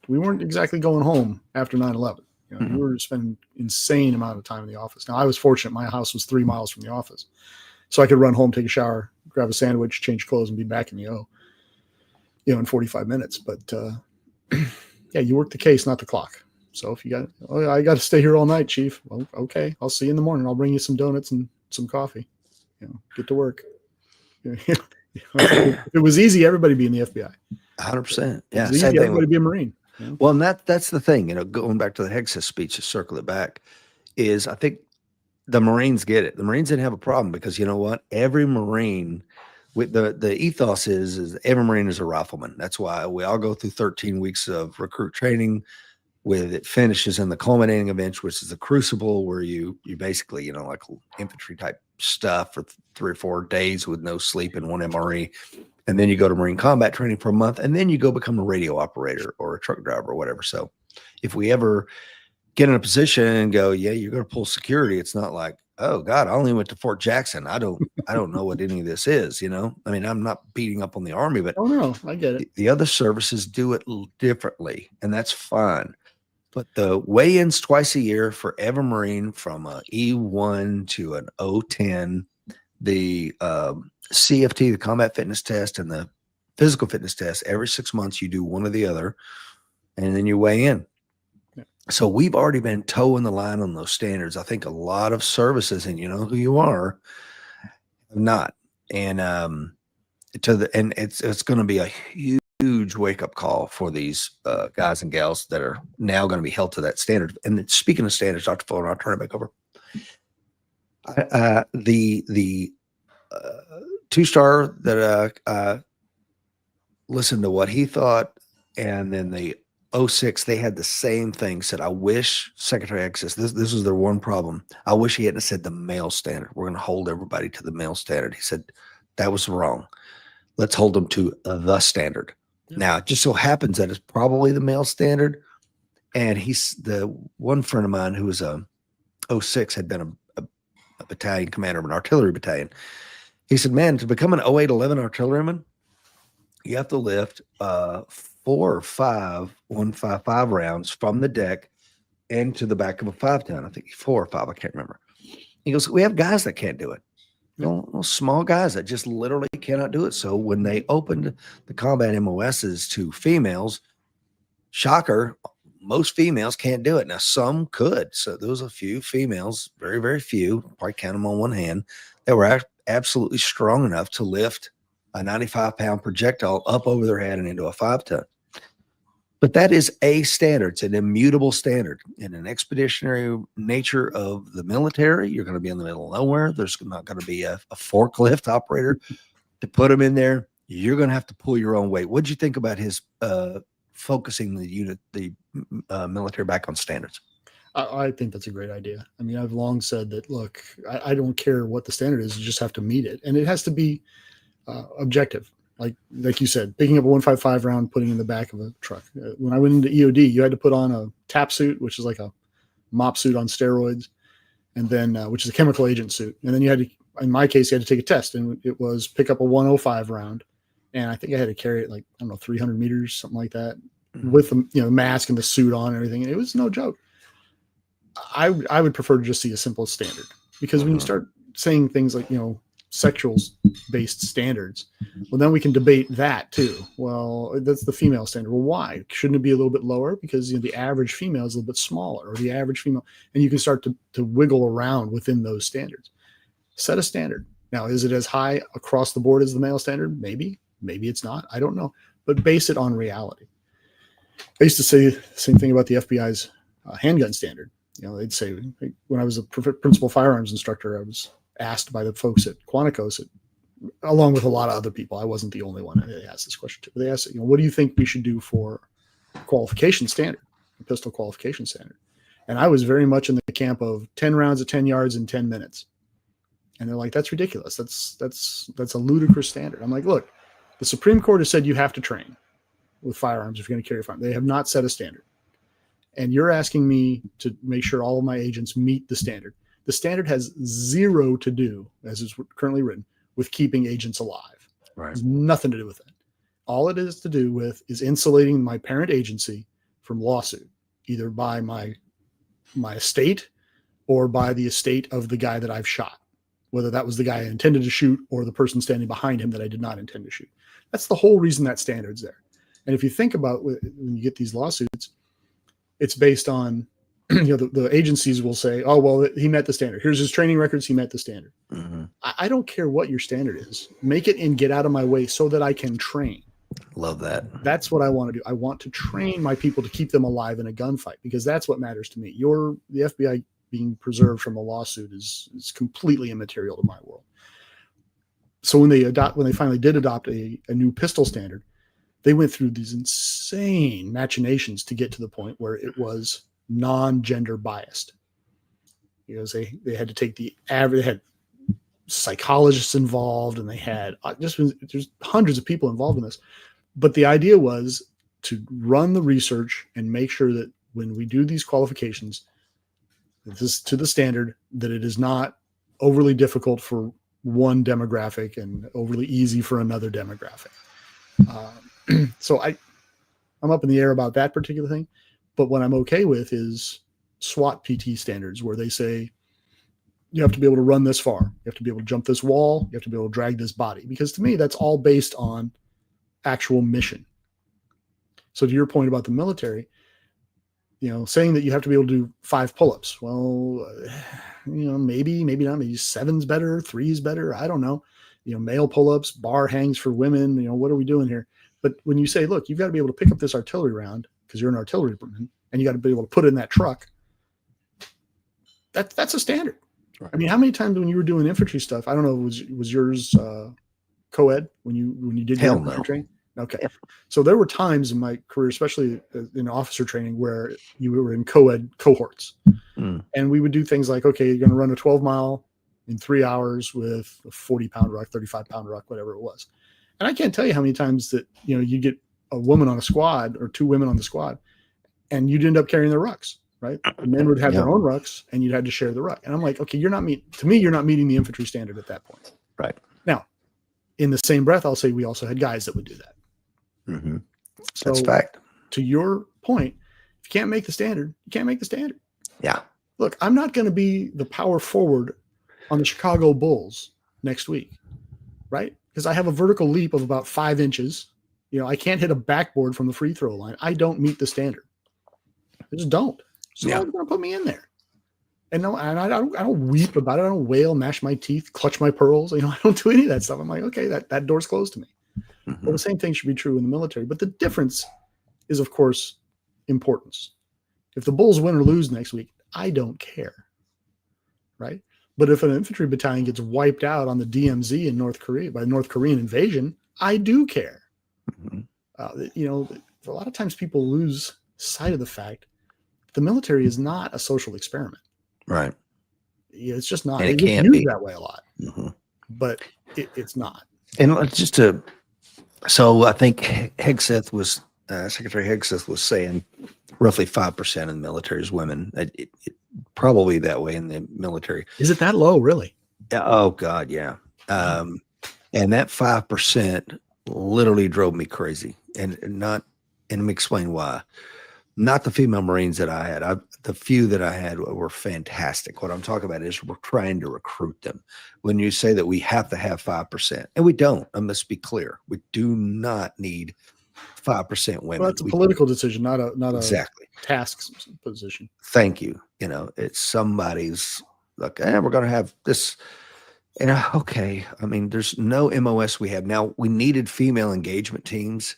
Speaker 2: we weren't exactly going home after 9/11. We were spending insane amount of time in the office. Now, I was fortunate. My house was 3 miles from the office. So I could run home, take a shower, grab a sandwich, change clothes, and be back in the in 45 minutes. But yeah, you work the case, not the clock. So if you I got to stay here all night, Chief. Well, okay. I'll see you in the morning. I'll bring you some donuts and some coffee. Get to work. If it was easy, everybody be in the FBI.
Speaker 1: 100%. Yeah.
Speaker 2: Easy, everybody be a Marine.
Speaker 1: Well, and that's the thing, going back to the Hegseth speech, to circle it back, is I think the Marines get it. The Marines didn't have a problem because you know what? Every Marine, with the ethos is every Marine is a rifleman. That's why we all go through 13 weeks of recruit training. With it finishes in the culminating event, which is the crucible, where you basically, like infantry type stuff for 3 or 4 days with no sleep and 1 MRE. And then you go to Marine combat training for a month, and then you go become a radio operator or a truck driver or whatever. So if we ever get in a position and go, yeah, you're going to pull security, it's not like, oh God, I only went to Fort Jackson. I don't know what any of this is, I mean, I'm not beating up on the Army, but
Speaker 2: oh no, I get it.
Speaker 1: The other services do it differently, and that's fine. But the weigh-ins twice a year for every Marine from an E1 to an O10, the CFT, the combat fitness test, and the physical fitness test, every 6 months you do one or the other, and then you weigh in. Yeah. So we've already been toeing the line on those standards. I think a lot of services, and you know who you are, have not. And it's going to be a huge wake-up call for these guys and gals that are now going to be held to that standard. And then, speaking of standards, Dr. Fuller, I'll turn it back over. The 2-star that listened to what he thought, and then the 06, they had the same thing. Said, I wish Secretary Hegseth, this was their one problem. I wish he hadn't said the male standard. We're going to hold everybody to the male standard. He said that was wrong. Let's hold them to the standard. Now, it just so happens that it's probably the male standard. And he's the one friend of mine who was a 06, had been a battalion commander of an artillery battalion. He said, man, to become an 0811 artilleryman, you have to lift 4 or 5 155 rounds from the deck into the back of a 5-ton. I think 4 or 5, I can't remember. He goes, we have guys that can't do it. Small guys that just literally cannot do it. So when they opened the combat MOSs to females, shocker, most females can't do it. Now, some could. So there was a few females, very, very few, probably count them on one hand, that were absolutely strong enough to lift a 95-pound projectile up over their head and into a 5-ton. But that is a standard. It's an immutable standard. In an expeditionary nature of the military, you're going to be in the middle of nowhere. There's not going to be a forklift operator to put them in there. You're going to have to pull your own weight. What did you think about his focusing the military back on standards?
Speaker 2: I think that's a great idea. I mean, I've long said that, look, I don't care what the standard is. You just have to meet it. And it has to be objective. Like you said, picking up a 155 round, putting it in the back of a truck. When I went into EOD, you had to put on a TAP suit, which is like a mop suit on steroids, and then which is a chemical agent suit. And then you had to, in my case, you had to take a test, and it was pick up a 105 round. And I think I had to carry it like, I don't know, 300 meters, something like that, with the mask and the suit on and everything. And it was no joke. I would prefer to just see a simple standard, because when you start saying things like, sexual based standards, well, then we can debate that too. Well, that's the female standard. Well, why shouldn't it be a little bit lower? Because the average female is a little bit smaller, or the average female, and you can start to wiggle around within those standards. Set a standard. Now, is it as high across the board as the male standard? Maybe it's not. I don't know, but base it on reality. I used to say the same thing about the FBI's handgun standard. They'd say, when I was a principal firearms instructor, I was asked by the folks at Quantico, along with a lot of other people. I wasn't the only one they asked this question to. They asked, what do you think we should do for qualification standard, pistol qualification standard? And I was very much in the camp of 10 rounds at 10 yards in 10 minutes. And they're like, that's ridiculous. That's a ludicrous standard. I'm like, look, the Supreme Court has said you have to train with firearms if you're going to carry a firearm. They have not set a standard. And you're asking me to make sure all of my agents meet the standard. The standard has zero to do, as is currently written, with keeping agents alive.
Speaker 1: Right.
Speaker 2: It has nothing to do with that. All it is to do with is insulating my parent agency from lawsuit, either by my estate or by the estate of the guy that I've shot, whether that was the guy I intended to shoot or the person standing behind him that I did not intend to shoot. That's the whole reason that standard's there. And if you think about when you get these lawsuits, it's based on, the agencies will say, oh, well, he met the standard. Here's his training records. He met the standard. Mm-hmm. I don't care what your standard is. Make it and get out of my way so that I can train.
Speaker 1: Love that.
Speaker 2: That's what I want to do. I want to train my people to keep them alive in a gunfight, because that's what matters to me. The FBI being preserved from a lawsuit is completely immaterial to my world. So when they finally did adopt a new pistol standard, they went through these insane machinations to get to the point where it was non-gender biased. They had to take the average. They had psychologists involved, and they had there's hundreds of people involved in this. But the idea was to run the research and make sure that when we do these qualifications, this is to the standard, that it is not overly difficult for one demographic and overly easy for another demographic. So I'm up in the air about that particular thing. But what I'm okay with is SWAT PT standards, where they say you have to be able to run this far. You have to be able to jump this wall. You have to be able to drag this body. Because to me, that's all based on actual mission. So to your point about the military, saying that you have to be able to do 5 pull-ups. Well, maybe not. Maybe 7's better, 3's better. I don't know. Male pull-ups, bar hangs for women. What are we doing here? But when you say, look, you've got to be able to pick up this artillery round because you're an artilleryman, and you got to be able to put it in that truck. That's a standard. Right. I mean, how many times when you were doing infantry stuff, I don't know, was yours co-ed when you did your infantry training? Okay. Yeah. So there were times in my career, especially in officer training, where you were in co-ed cohorts. And we would do things like, okay, you're going to run a 12-mile in 3 hours with a 40-pound ruck, 35-pound ruck, whatever it was. And I can't tell you how many times that, you get a woman on a squad or 2 women on the squad, and you'd end up carrying the rucks, right? The men would have their own rucks, and you'd have to share the ruck. And I'm like, okay, you're not meeting the infantry standard at that point.
Speaker 1: Right.
Speaker 2: Now, in the same breath, I'll say we also had guys that would do that.
Speaker 1: Mm-hmm.
Speaker 2: So
Speaker 1: that's fact.
Speaker 2: To your point, if you can't make the standard, you can't make the standard.
Speaker 1: Yeah.
Speaker 2: Look, I'm not going to be the power forward on the Chicago Bulls next week, right? Because I have a vertical leap of about 5 inches. I can't hit a backboard from the free throw line. I don't meet the standard. I just don't. So they're going to put me in there. And I don't weep about it. I don't wail, gnash my teeth, clutch my pearls. I don't do any of that stuff. I'm like, okay, that door's closed to me. Mm-hmm. Well, the same thing should be true in the military. But the difference is, of course, importance. If the Bulls win or lose next week, I don't care, right? But if an infantry battalion gets wiped out on the DMZ in North Korea by North Korean invasion, I do care. A lot of times people lose sight of the fact the military is not a social experiment.
Speaker 1: Right.
Speaker 2: It's just not.
Speaker 1: And it
Speaker 2: It's
Speaker 1: can't
Speaker 2: used
Speaker 1: be
Speaker 2: that way a lot, but it's not.
Speaker 1: And just to, so I think Hegseth was, Secretary Hegseth was saying roughly 5% of the military is women. It probably that way in the military.
Speaker 2: Is it that low, really?
Speaker 1: Oh God, yeah. And that 5% literally drove me crazy, and let me explain why. Not the female Marines that I had. The few that I had were fantastic. What I'm talking about is we're trying to recruit them. When you say that we have to have 5%, and we don't, I must be clear, we do not need 5% women.
Speaker 2: Well, it's a political decision, not
Speaker 1: exactly
Speaker 2: a task position.
Speaker 1: Thank you. It's somebody's like, we're going to have this. And okay, I mean, there's no MOS we have now. We needed female engagement teams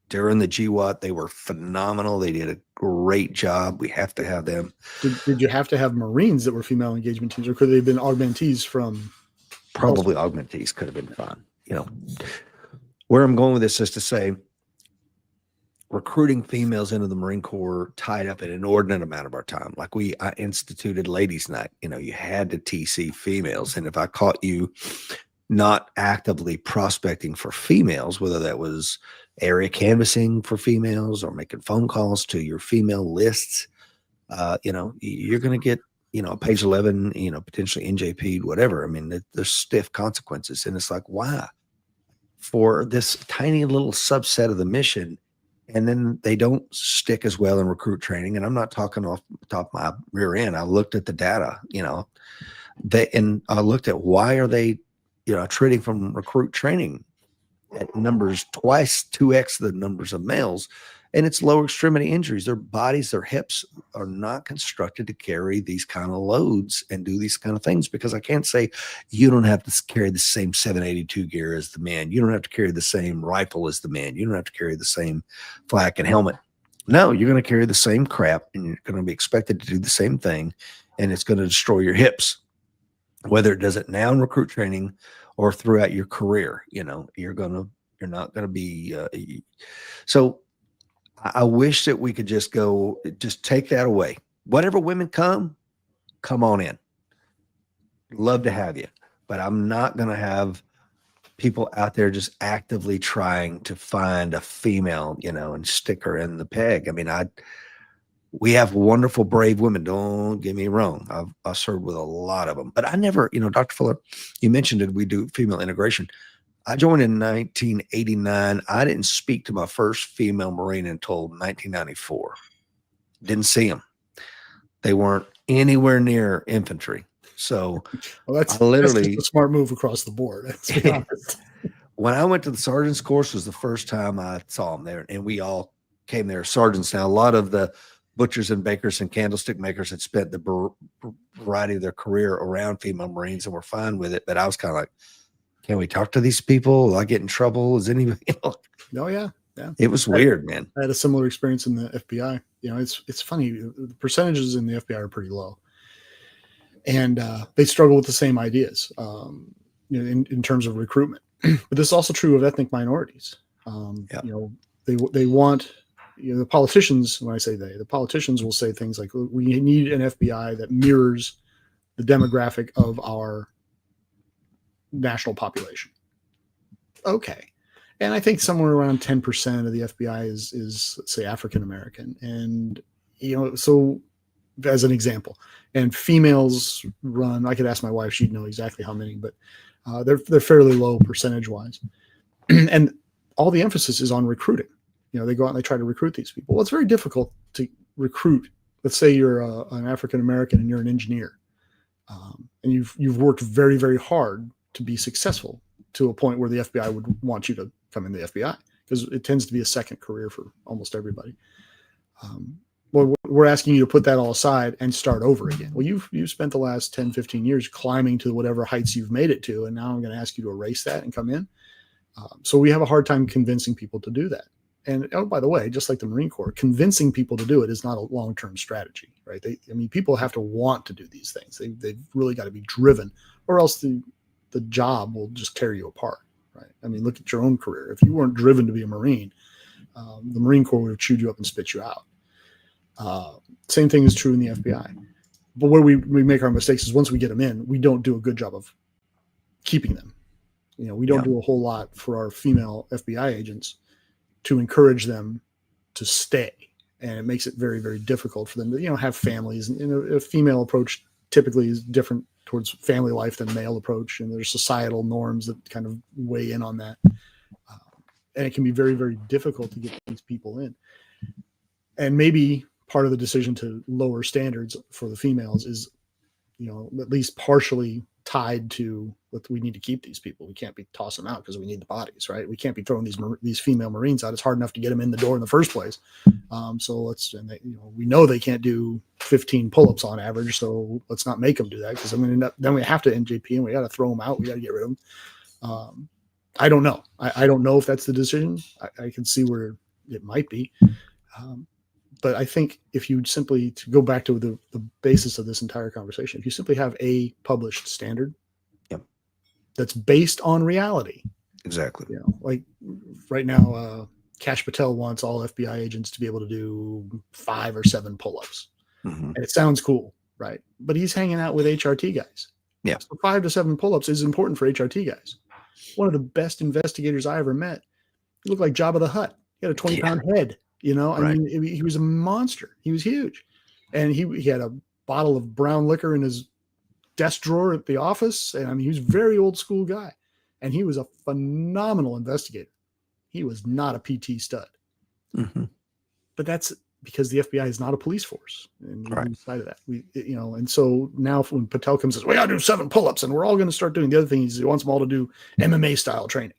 Speaker 1: during the GWAT. They were phenomenal. They did a great job. We have to have them.
Speaker 2: Did you have to have Marines that were female engagement teams, or could they have been augmentees from?
Speaker 1: Probably augmentees could have been fun. Where I'm going with this is to say recruiting females into the Marine Corps tied up an inordinate amount of our time. Like I instituted ladies' night. You had to TC females. And if I caught you not actively prospecting for females, whether that was area canvassing for females or making phone calls to your female lists, you're going to get, page 11, potentially NJP, whatever. I mean, there's stiff consequences. And it's like, why? For this tiny little subset of the mission, and then they don't stick as well in recruit training. And I'm not talking off the top of my rear end. I looked at the data, and I looked at why are they, treating from recruit training at numbers twice, 2x the numbers of males. And it's lower extremity injuries. Their bodies, their hips are not constructed to carry these kind of loads and do these kind of things, because I can't say you don't have to carry the same 782 gear as the man. You don't have to carry the same rifle as the man. You don't have to carry the same flak and helmet. No, you're going to carry the same crap, and you're going to be expected to do the same thing, and it's going to destroy your hips, whether it does it now in recruit training or throughout your career. You're not going to be, so I wish that we could just take that away. Whatever women come on in. Love to have you. But I'm not going to have people out there just actively trying to find a female, and stick her in the peg. I mean, we have wonderful, brave women. Don't get me wrong. I've served with a lot of them. But I never, Dr. Fuller, you mentioned that we do female integration. I joined in 1989. I didn't speak to my first female Marine until 1994. Didn't see them. They weren't anywhere near infantry. So
Speaker 2: that's
Speaker 1: literally
Speaker 2: just a smart move across the board. Let's be honest.
Speaker 1: When I went to the sergeant's course was the first time I saw them there, and we all came there as sergeants. Now, a lot of the butchers and bakers and candlestick makers had spent the variety of their career around female Marines and were fine with it. But I was kind of like, can we talk to these people? Will I get in trouble? Is anybody?
Speaker 2: Oh yeah.
Speaker 1: It was weird, man.
Speaker 2: I had a similar experience in the FBI. It's funny. The percentages in the FBI are pretty low, and they struggle with the same ideas, in terms of recruitment. But this is also true of ethnic minorities. They want, the politicians. When I say the politicians will say things like, "We need an FBI that mirrors the demographic of our national population." Okay. And I think somewhere around 10% of the FBI is let's say African American. And, so as an example, and females run, I could ask my wife, she'd know exactly how many, but they're fairly low percentage wise. And all the emphasis is on recruiting. They go out and they try to recruit these people. Well, it's very difficult to recruit. Let's say you're an African American and you're an engineer, and you've worked very, very hard to be successful to a point where the FBI would want you to come in the FBI, because it tends to be a second career for almost everybody. Well, we're asking you to put that all aside and start over again. Well, you've spent the last 10, 15 years climbing to whatever heights you've made it to, and now I'm going to ask you to erase that and come in. So we have a hard time convincing people to do that. And oh, by the way, just like the Marine Corps, convincing people to do it is not a long-term strategy, right? People have to want to do these things. They've really got to be driven, or else the job will just tear you apart, right? I mean, look at your own career. If you weren't driven to be a Marine, the Marine Corps would have chewed you up and spit you out. Same thing is true in the FBI. But where we make our mistakes is once we get them in, we don't do a good job of keeping them. We don't do a whole lot for our female FBI agents to encourage them to stay. And it makes it very, very difficult for them to, have families. And a female approach typically is different towards family life than male approach. And there's societal norms that kind of weigh in on that. And it can be very, very difficult to get these people in. And maybe part of the decision to lower standards for the females is, at least partially tied to what we need to keep these people. We can't be tossing them out because we need the bodies, right? We can't be throwing these female Marines out. It's hard enough to get them in the door in the first place. We know they can't do 15 pull-ups on average, so let's not make them do that, because then we have to NJP and we got to throw them out. We got to get rid of them. I don't know. I don't know if that's the decision. I can see where it might be. But I think if you simply, to go back to the basis of this entire conversation, if you simply have a published standard that's based on reality. Exactly. Like right now, Kash Patel wants all FBI agents to be able to do 5 or 7 pull-ups. Mm-hmm. And it sounds cool, right? But he's hanging out with HRT guys. Yeah. So 5 to 7 pull-ups is important for HRT guys. One of the best investigators I ever met. He looked like Jabba the Hutt. He had a 20-pound head. I mean, he was a monster. He was huge. And he had a bottle of brown liquor in his desk drawer at the office. And I mean, he was a very old school guy. And he was a phenomenal investigator. He was not a PT stud. Mm-hmm. But that's because the FBI is not a police force. And we decided that. And so now when Patel comes and says, we got to do 7 pull-ups and we're all going to start doing the other thing, he wants them all to do MMA style training.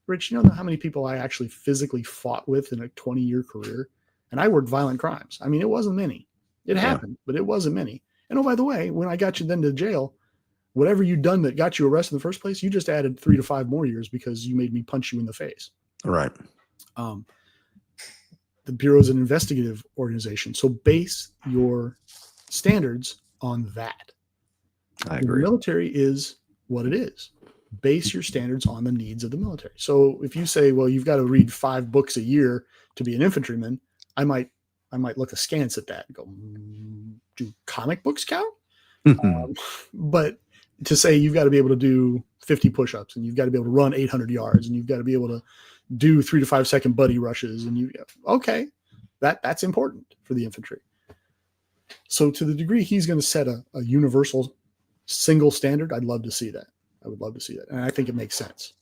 Speaker 2: Rich, you know how many people I actually physically fought with in a 20-year career? And I worked violent crimes. I mean, it wasn't many. It happened, but it wasn't many. And oh, by the way, when I got you then to jail, whatever you'd done that got you arrested in the first place, you just added 3 to 5 more years because you made me punch you in the face. Right. The Bureau is an investigative organization. So base your standards on that. I agree. The military is what it is. Base your standards on the needs of the military. So if you say, well, you've got to read 5 books a year to be an infantryman, I might look askance at that and go, do comic books count? But to say you've got to be able to do 50 push-ups and you've got to be able to run 800 yards and you've got to be able to do 3 to 5 second buddy rushes, and that's important for the infantry. So to the degree he's going to set a universal single standard, I'd love to see that. I would love to see that. And I think it makes sense.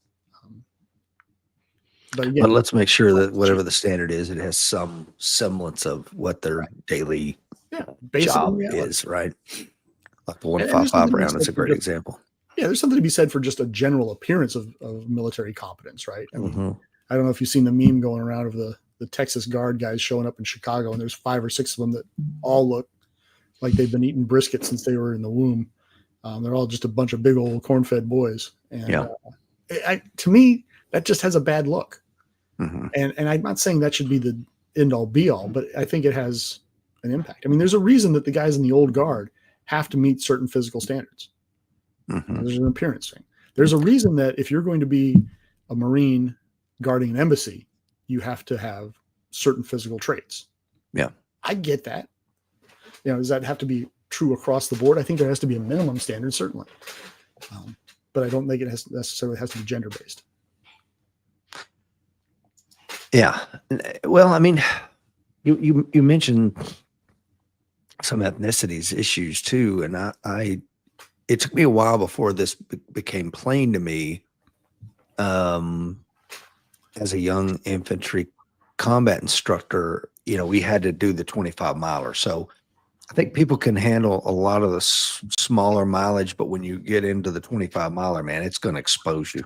Speaker 2: But again, let's make sure that whatever the standard is, it has some semblance of what their daily job is, right? Like the 155 round is a great example. Yeah, there's something to be said for just a general appearance of military competence, right? I mean, I don't know if you've seen the meme going around of the Texas Guard guys showing up in Chicago, and there's 5 or 6 of them that all look like they've been eating brisket since they were in the womb. They're all just a bunch of big old corn-fed boys. And to me, that just has a bad look. Mm-hmm. And I'm not saying that should be the end-all be-all, but I think it has an impact. I mean, there's a reason that the guys in the old guard have to meet certain physical standards. Mm-hmm. There's an appearance thing. There's a reason that if you're going to be a Marine guarding an embassy, you have to have certain physical traits. Yeah. I get that. Does that have to be true across the board? I think there has to be a minimum standard, certainly. But I don't think it necessarily has to be gender-based. Yeah. Well, I mean, you mentioned some ethnicities issues too. And it took me a while before this became plain to me. As a young infantry combat instructor, we had to do the 25 miler. So I think people can handle a lot of the smaller mileage, but when you get into the 25 miler, man, it's going to expose you,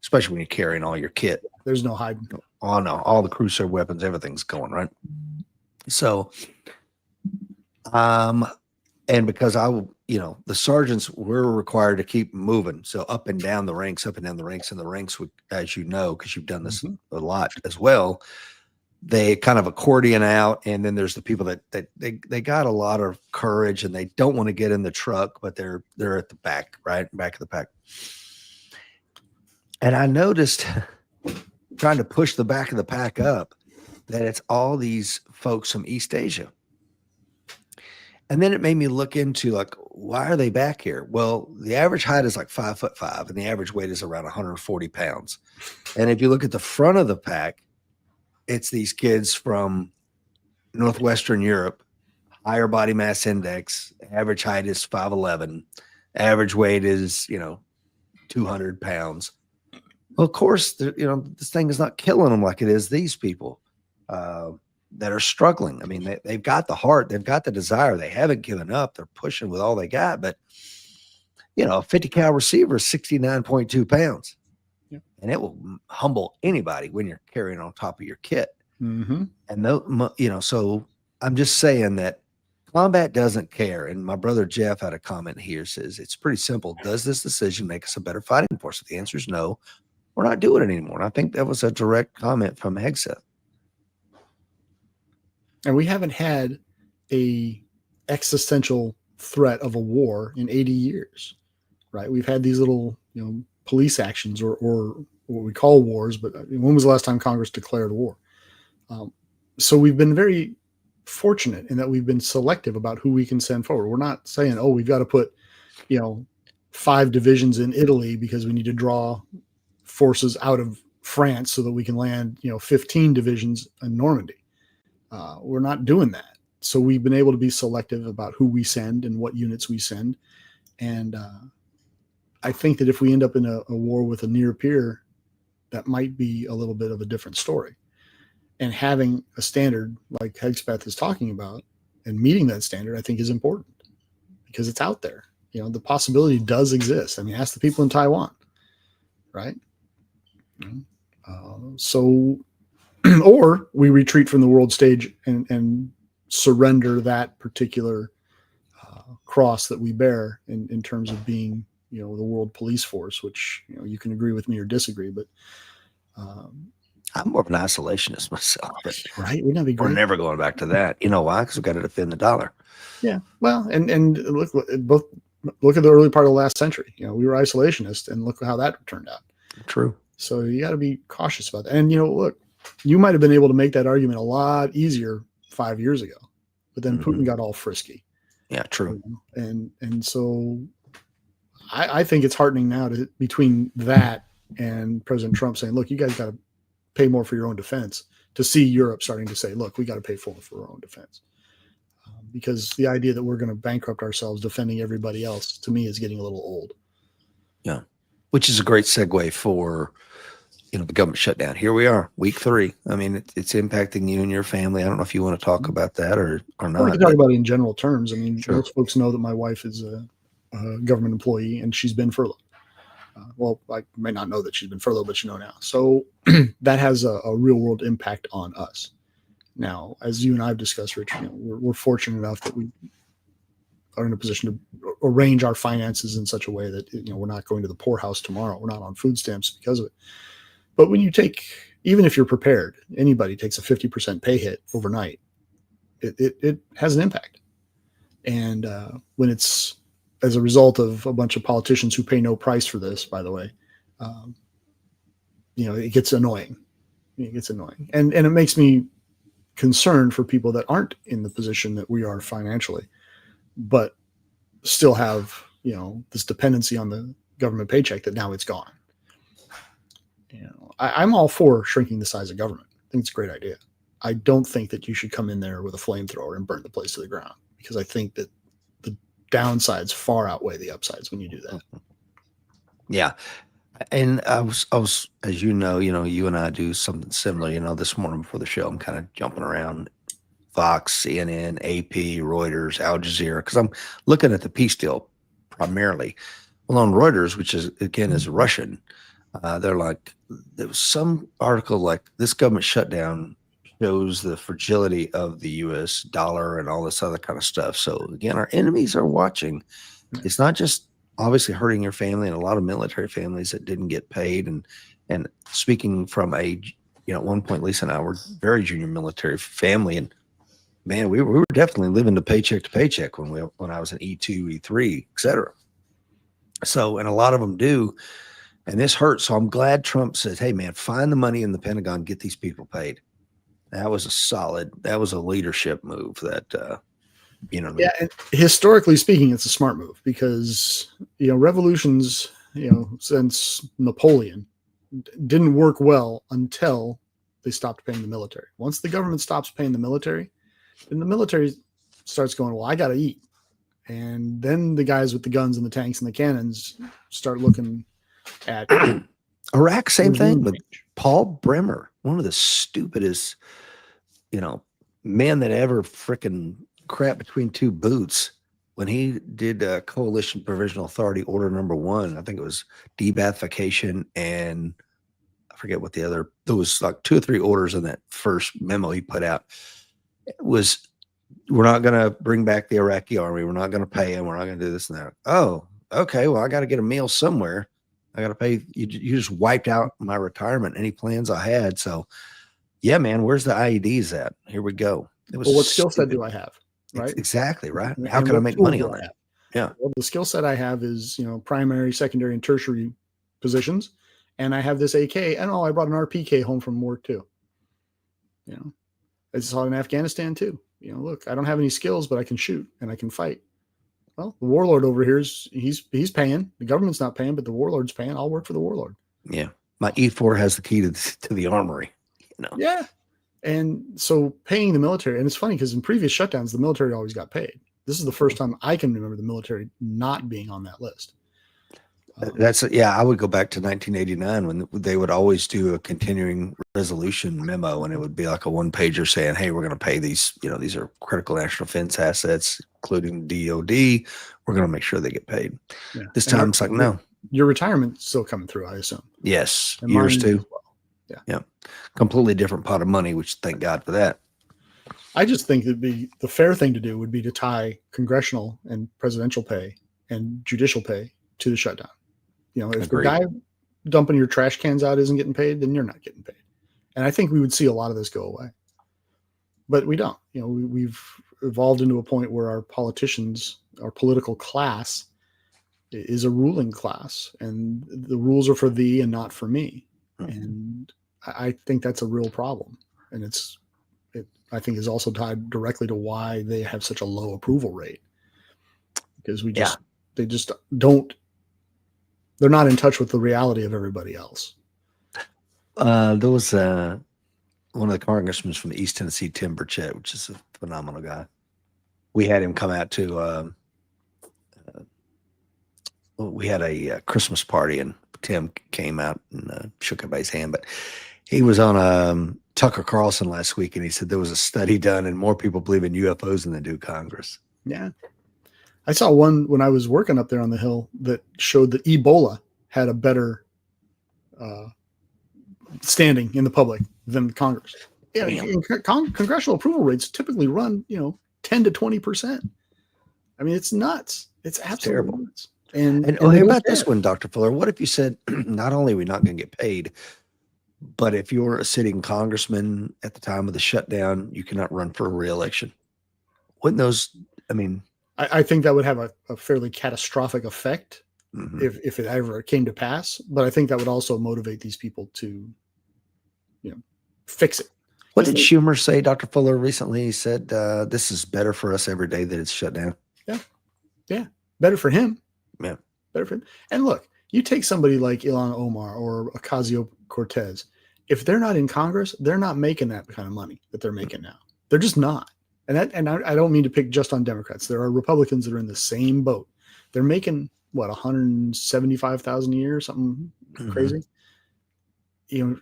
Speaker 2: especially when you're carrying all your kit. There's no hiding. Oh no, all the crew serve weapons, everything's going right. So,
Speaker 1: And because the sergeants were required to keep moving. So up and down the ranks, and the ranks would, as you know, because you've done this a lot as well, they kind of accordion out. And then there's the people that they got a lot of courage and they don't want to get in the truck, but they're at the back, right? Back of the pack. And I noticed trying to push the back of the pack up that it's all these folks from East Asia. And then it made me look into like, why are they back here? Well, the average height is like 5'5", and the average weight is around 140 pounds. And if you look at the front of the pack, it's these kids from Northwestern Europe, higher body mass index, average height is 5'11", average weight is, 200 pounds. Well, of course, this thing is not killing them like it is these people. That are struggling. I mean, they've got the heart, they've got the desire, they haven't given up, they're pushing with all they got. But a 50 cal receiver is 69.2 pounds, and it will humble anybody when you're carrying on top of your kit. And so I'm just saying that combat doesn't care. And my brother Jeff had a comment here, says it's pretty simple. Does this decision make us a better fighting force? If the answer is no, we're not doing it anymore. And I think that was a direct comment from Hegseth.
Speaker 2: And we haven't had a existential threat of a war in 80 years, right? We've had these little, police actions or what we call wars, but when was the last time Congress declared war? So we've been very fortunate in that we've been selective about who we can send forward. We're not saying, we've got to put, 5 divisions in Italy because we need to draw forces out of France so that we can land, 15 divisions in Normandy. We're not doing that. So we've been able to be selective about who we send and what units we send. And I think that if we end up in a war with a near peer, that might be a little bit of a different story. And having a standard like Hegseth is talking about and meeting that standard, I think is important because it's out there. The possibility does exist. I mean, ask the people in Taiwan, right? Or we retreat from the world stage and surrender that particular cross that we bear in terms of being, the world police force, which, you can agree with me or disagree, but
Speaker 1: I'm more of an isolationist myself. But
Speaker 2: right? Wouldn't that be great?
Speaker 1: We're never going back to that. You know why? Because we've got to defend the dollar.
Speaker 2: Yeah. Well, and look at the early part of the last century. We were isolationist, and look how that turned out.
Speaker 1: True.
Speaker 2: So you got to be cautious about that. And look, you might have been able to make that argument a lot easier 5 years ago, but then Putin got all frisky.
Speaker 1: Yeah, true.
Speaker 2: And so I think it's heartening now between that and President Trump saying, look, you guys got to pay more for your own defense, to see Europe starting to say, look, we got to pay for our own defense. Because the idea that we're going to bankrupt ourselves defending everybody else, to me, is getting a little old.
Speaker 1: Yeah. Which is a great segue for the government shutdown. Here we are, week 3. I mean, it's impacting you and your family. I don't know if you want to talk about that or not.
Speaker 2: We can talk about it in general terms. I mean,
Speaker 1: sure.
Speaker 2: Most folks know that my wife is a government employee and she's been furloughed. Well, I may not know that she's been furloughed, but now. So that has a real world impact on us. Now, as you and I have discussed, Rich, we're fortunate enough that we are in a position to arrange our finances in such a way that we're not going to the poorhouse tomorrow. We're not on food stamps because of it. But when you even if you're prepared, anybody takes a 50% pay hit overnight, it has an impact. And when it's as a result of a bunch of politicians who pay no price for this, by the way, it gets annoying. And it makes me concerned for people that aren't in the position that we are financially, but still have, this dependency on the government paycheck that now it's gone. I'm all for shrinking the size of government. I think it's a great idea. I don't think that you should come in there with a flamethrower and burn the place to the ground, because I think that the downsides far outweigh the upsides when you do that.
Speaker 1: Yeah. And I was, as you and I do something similar, this morning before the show, I'm kind of jumping around Fox, CNN, AP, Reuters, Al Jazeera, because I'm looking at the peace deal primarily. Well, on Reuters, which is Russian, they're like, there was some article like this government shutdown shows the fragility of the U.S. dollar and all this other kind of stuff. So again, our enemies are watching. It's not just obviously hurting your family, and a lot of military families that didn't get paid. And speaking from a, at one point, Lisa and I were very junior military family, and man, we were definitely living to paycheck when I was an E2, E3, et cetera. So, and a lot of them do, and this hurts. So I'm glad Trump says, "Hey, man, find the money in the Pentagon, get these people paid." That was a leadership move that,
Speaker 2: Yeah, and historically speaking, it's a smart move because revolutions, since Napoleon, didn't work well until they stopped paying the military. Once the government stops paying the military, then the military starts going, well, I got to eat. And then the guys with the guns and the tanks and the cannons start looking at
Speaker 1: Iraq, same thing with Paul Bremer, one of the stupidest, men that ever frickin' crap between two boots. When he did Coalition Provisional Authority Order Number 1, I think it was debathification, and I forget what there was like 2 or 3 orders in that first memo he put out. It was, we're not going to bring back the Iraqi army. We're not going to pay them. We're not going to do this and that. Oh, okay. Well, I got to get a meal somewhere. I got to pay. You just wiped out my retirement, any plans I had. So, yeah, man, where's the IEDs at? Here we go.
Speaker 2: Well, what skill set do I have? Right.
Speaker 1: Exactly. Right. How can I make money on that? Yeah.
Speaker 2: Well, the skill set I have is, primary, secondary, and tertiary positions. And I have this AK. And I brought an RPK home from work too. I saw it in Afghanistan too. Look, I don't have any skills, but I can shoot and I can fight. Well, the warlord over here he's paying. The government's not paying, but the warlord's paying. I'll work for the warlord. Yeah.
Speaker 1: My E4 has the key to the armory.
Speaker 2: Yeah. And so paying the military, and it's funny because in previous shutdowns, the military always got paid. This is the first time I can remember the military not being on that list.
Speaker 1: I would go back to 1989 when they would always do a continuing resolution memo, and it would be like a 1-pager saying, "Hey, we're going to pay these, these are critical national defense assets, including DOD. We're going to make sure they get paid." Yeah. This time it's like, no.
Speaker 2: Your retirement's still coming through, I assume.
Speaker 1: Yes. And yours too. Well. Yeah. Completely different pot of money, which thank God for that.
Speaker 2: I just think the fair thing to do would be to tie congressional and presidential pay and judicial pay to the shutdown. If Agreed. The guy dumping your trash cans out isn't getting paid, then you're not getting paid. And I think we would see a lot of this go away. But we don't. We've evolved into a point where our politicians, our political class, is a ruling class, and the rules are for thee and not for me. Mm-hmm. And I think that's a real problem. And I think is also tied directly to why they have such a low approval rate. Because they just don't. They're not in touch with the reality of everybody else.
Speaker 1: There was one of the congressmen from the East Tennessee, Tim Burchett, which is a phenomenal guy. We had him come out to, we had a Christmas party, and Tim came out and shook everybody's hand. But he was on Tucker Carlson last week, and he said there was a study done, and more people believe in UFOs than they do Congress.
Speaker 2: Yeah. I saw one when I was working up there on the Hill that showed that Ebola had a better standing in the public than Congress. Yeah, congressional approval rates typically run, 10 to 20%. I mean, it's nuts. It's absolutely terrible. Nuts. And
Speaker 1: how about this one, Dr. Fuller? What if you said, not only are we not going to get paid, but if you're a sitting congressman at the time of the shutdown, you cannot run for a re-election? Wouldn't those,
Speaker 2: I think that would have a fairly catastrophic effect if it ever came to pass. But I think that would also motivate these people to, fix it.
Speaker 1: What did Schumer say, Dr. Fuller, recently? He said, this is better for us every day that it's shut down.
Speaker 2: Yeah. Yeah. Better for him.
Speaker 1: Yeah.
Speaker 2: Better for him. And look, you take somebody like Ilhan Omar or Ocasio-Cortez. If they're not in Congress, they're not making that kind of money that they're making now. They're just not. And I don't mean to pick just on Democrats. There are Republicans that are in the same boat. They're making what, $175,000 a year, something crazy. In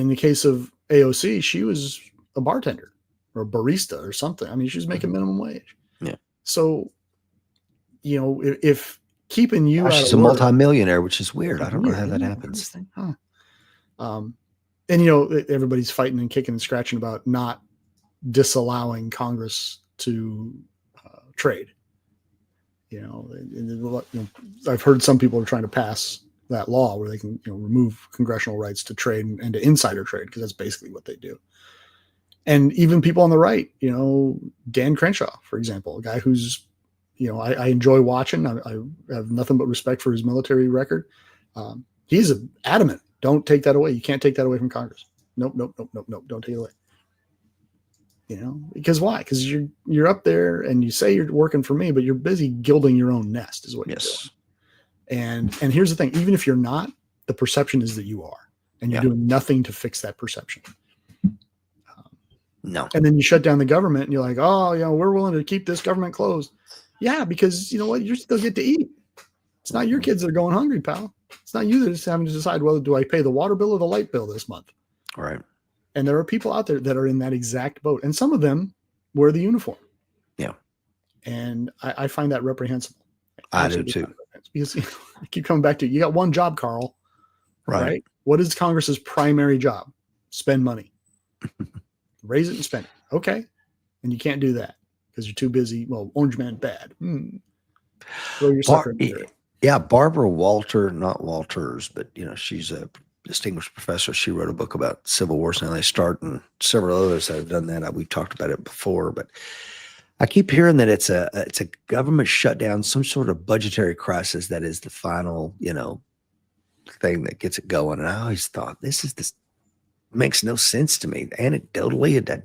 Speaker 2: the case of AOC, she was a bartender or a barista or something. I mean, she was making minimum wage.
Speaker 1: Yeah.
Speaker 2: So, if keeping you out
Speaker 1: she's a multimillionaire, which is weird. I don't know how that happens.
Speaker 2: And, you know, everybody's fighting and kicking and scratching about not disallowing Congress to trade. You know, I've heard some people are trying to pass that law where they can, you know, remove congressional rights to trade and to insider trade, because that's basically what they do. And even people on the right, you know, Dan Crenshaw, for example, a guy who's, you know, I enjoy watching. I have nothing but respect for his military record. He's adamant. Don't take that away. You can't take that away from Congress. Nope. Don't take it away. You know, because why? Because you're up there and you say you're working for me, but you're busy gilding your own nest, is what you're doing. And here's the thing: even if you're not, the perception is that you are, and you're doing nothing to fix that perception.
Speaker 1: No.
Speaker 2: And then you shut down the government, and you're like, oh, you know, we're willing to keep this government closed. Yeah, because you know what? You still get to eat. It's not your kids that are going hungry, pal. It's not you that's having to decide whether do I pay the water bill or the light bill this month.
Speaker 1: Right.
Speaker 2: And there are people out there that are in that exact boat. And some of them wear the uniform.
Speaker 1: Yeah.
Speaker 2: And I find that reprehensible.
Speaker 1: I do too.
Speaker 2: Because I keep coming back to, you got one job, Carl.
Speaker 1: Right.
Speaker 2: What is Congress's primary job? Spend money. Raise it and spend it. Okay. And you can't do that because you're too busy. Well, Orange Man bad. Throw your sucker in there.
Speaker 1: Yeah, Barbara Walter, not Walters, but you know, she's a distinguished professor. She wrote a book about Civil Wars, and they start, and several others that have done that. We've talked about it before, but I keep hearing that it's a government shutdown, some sort of budgetary crisis that is the final, you know, thing that gets it going. And I always thought this makes no sense to me anecdotally.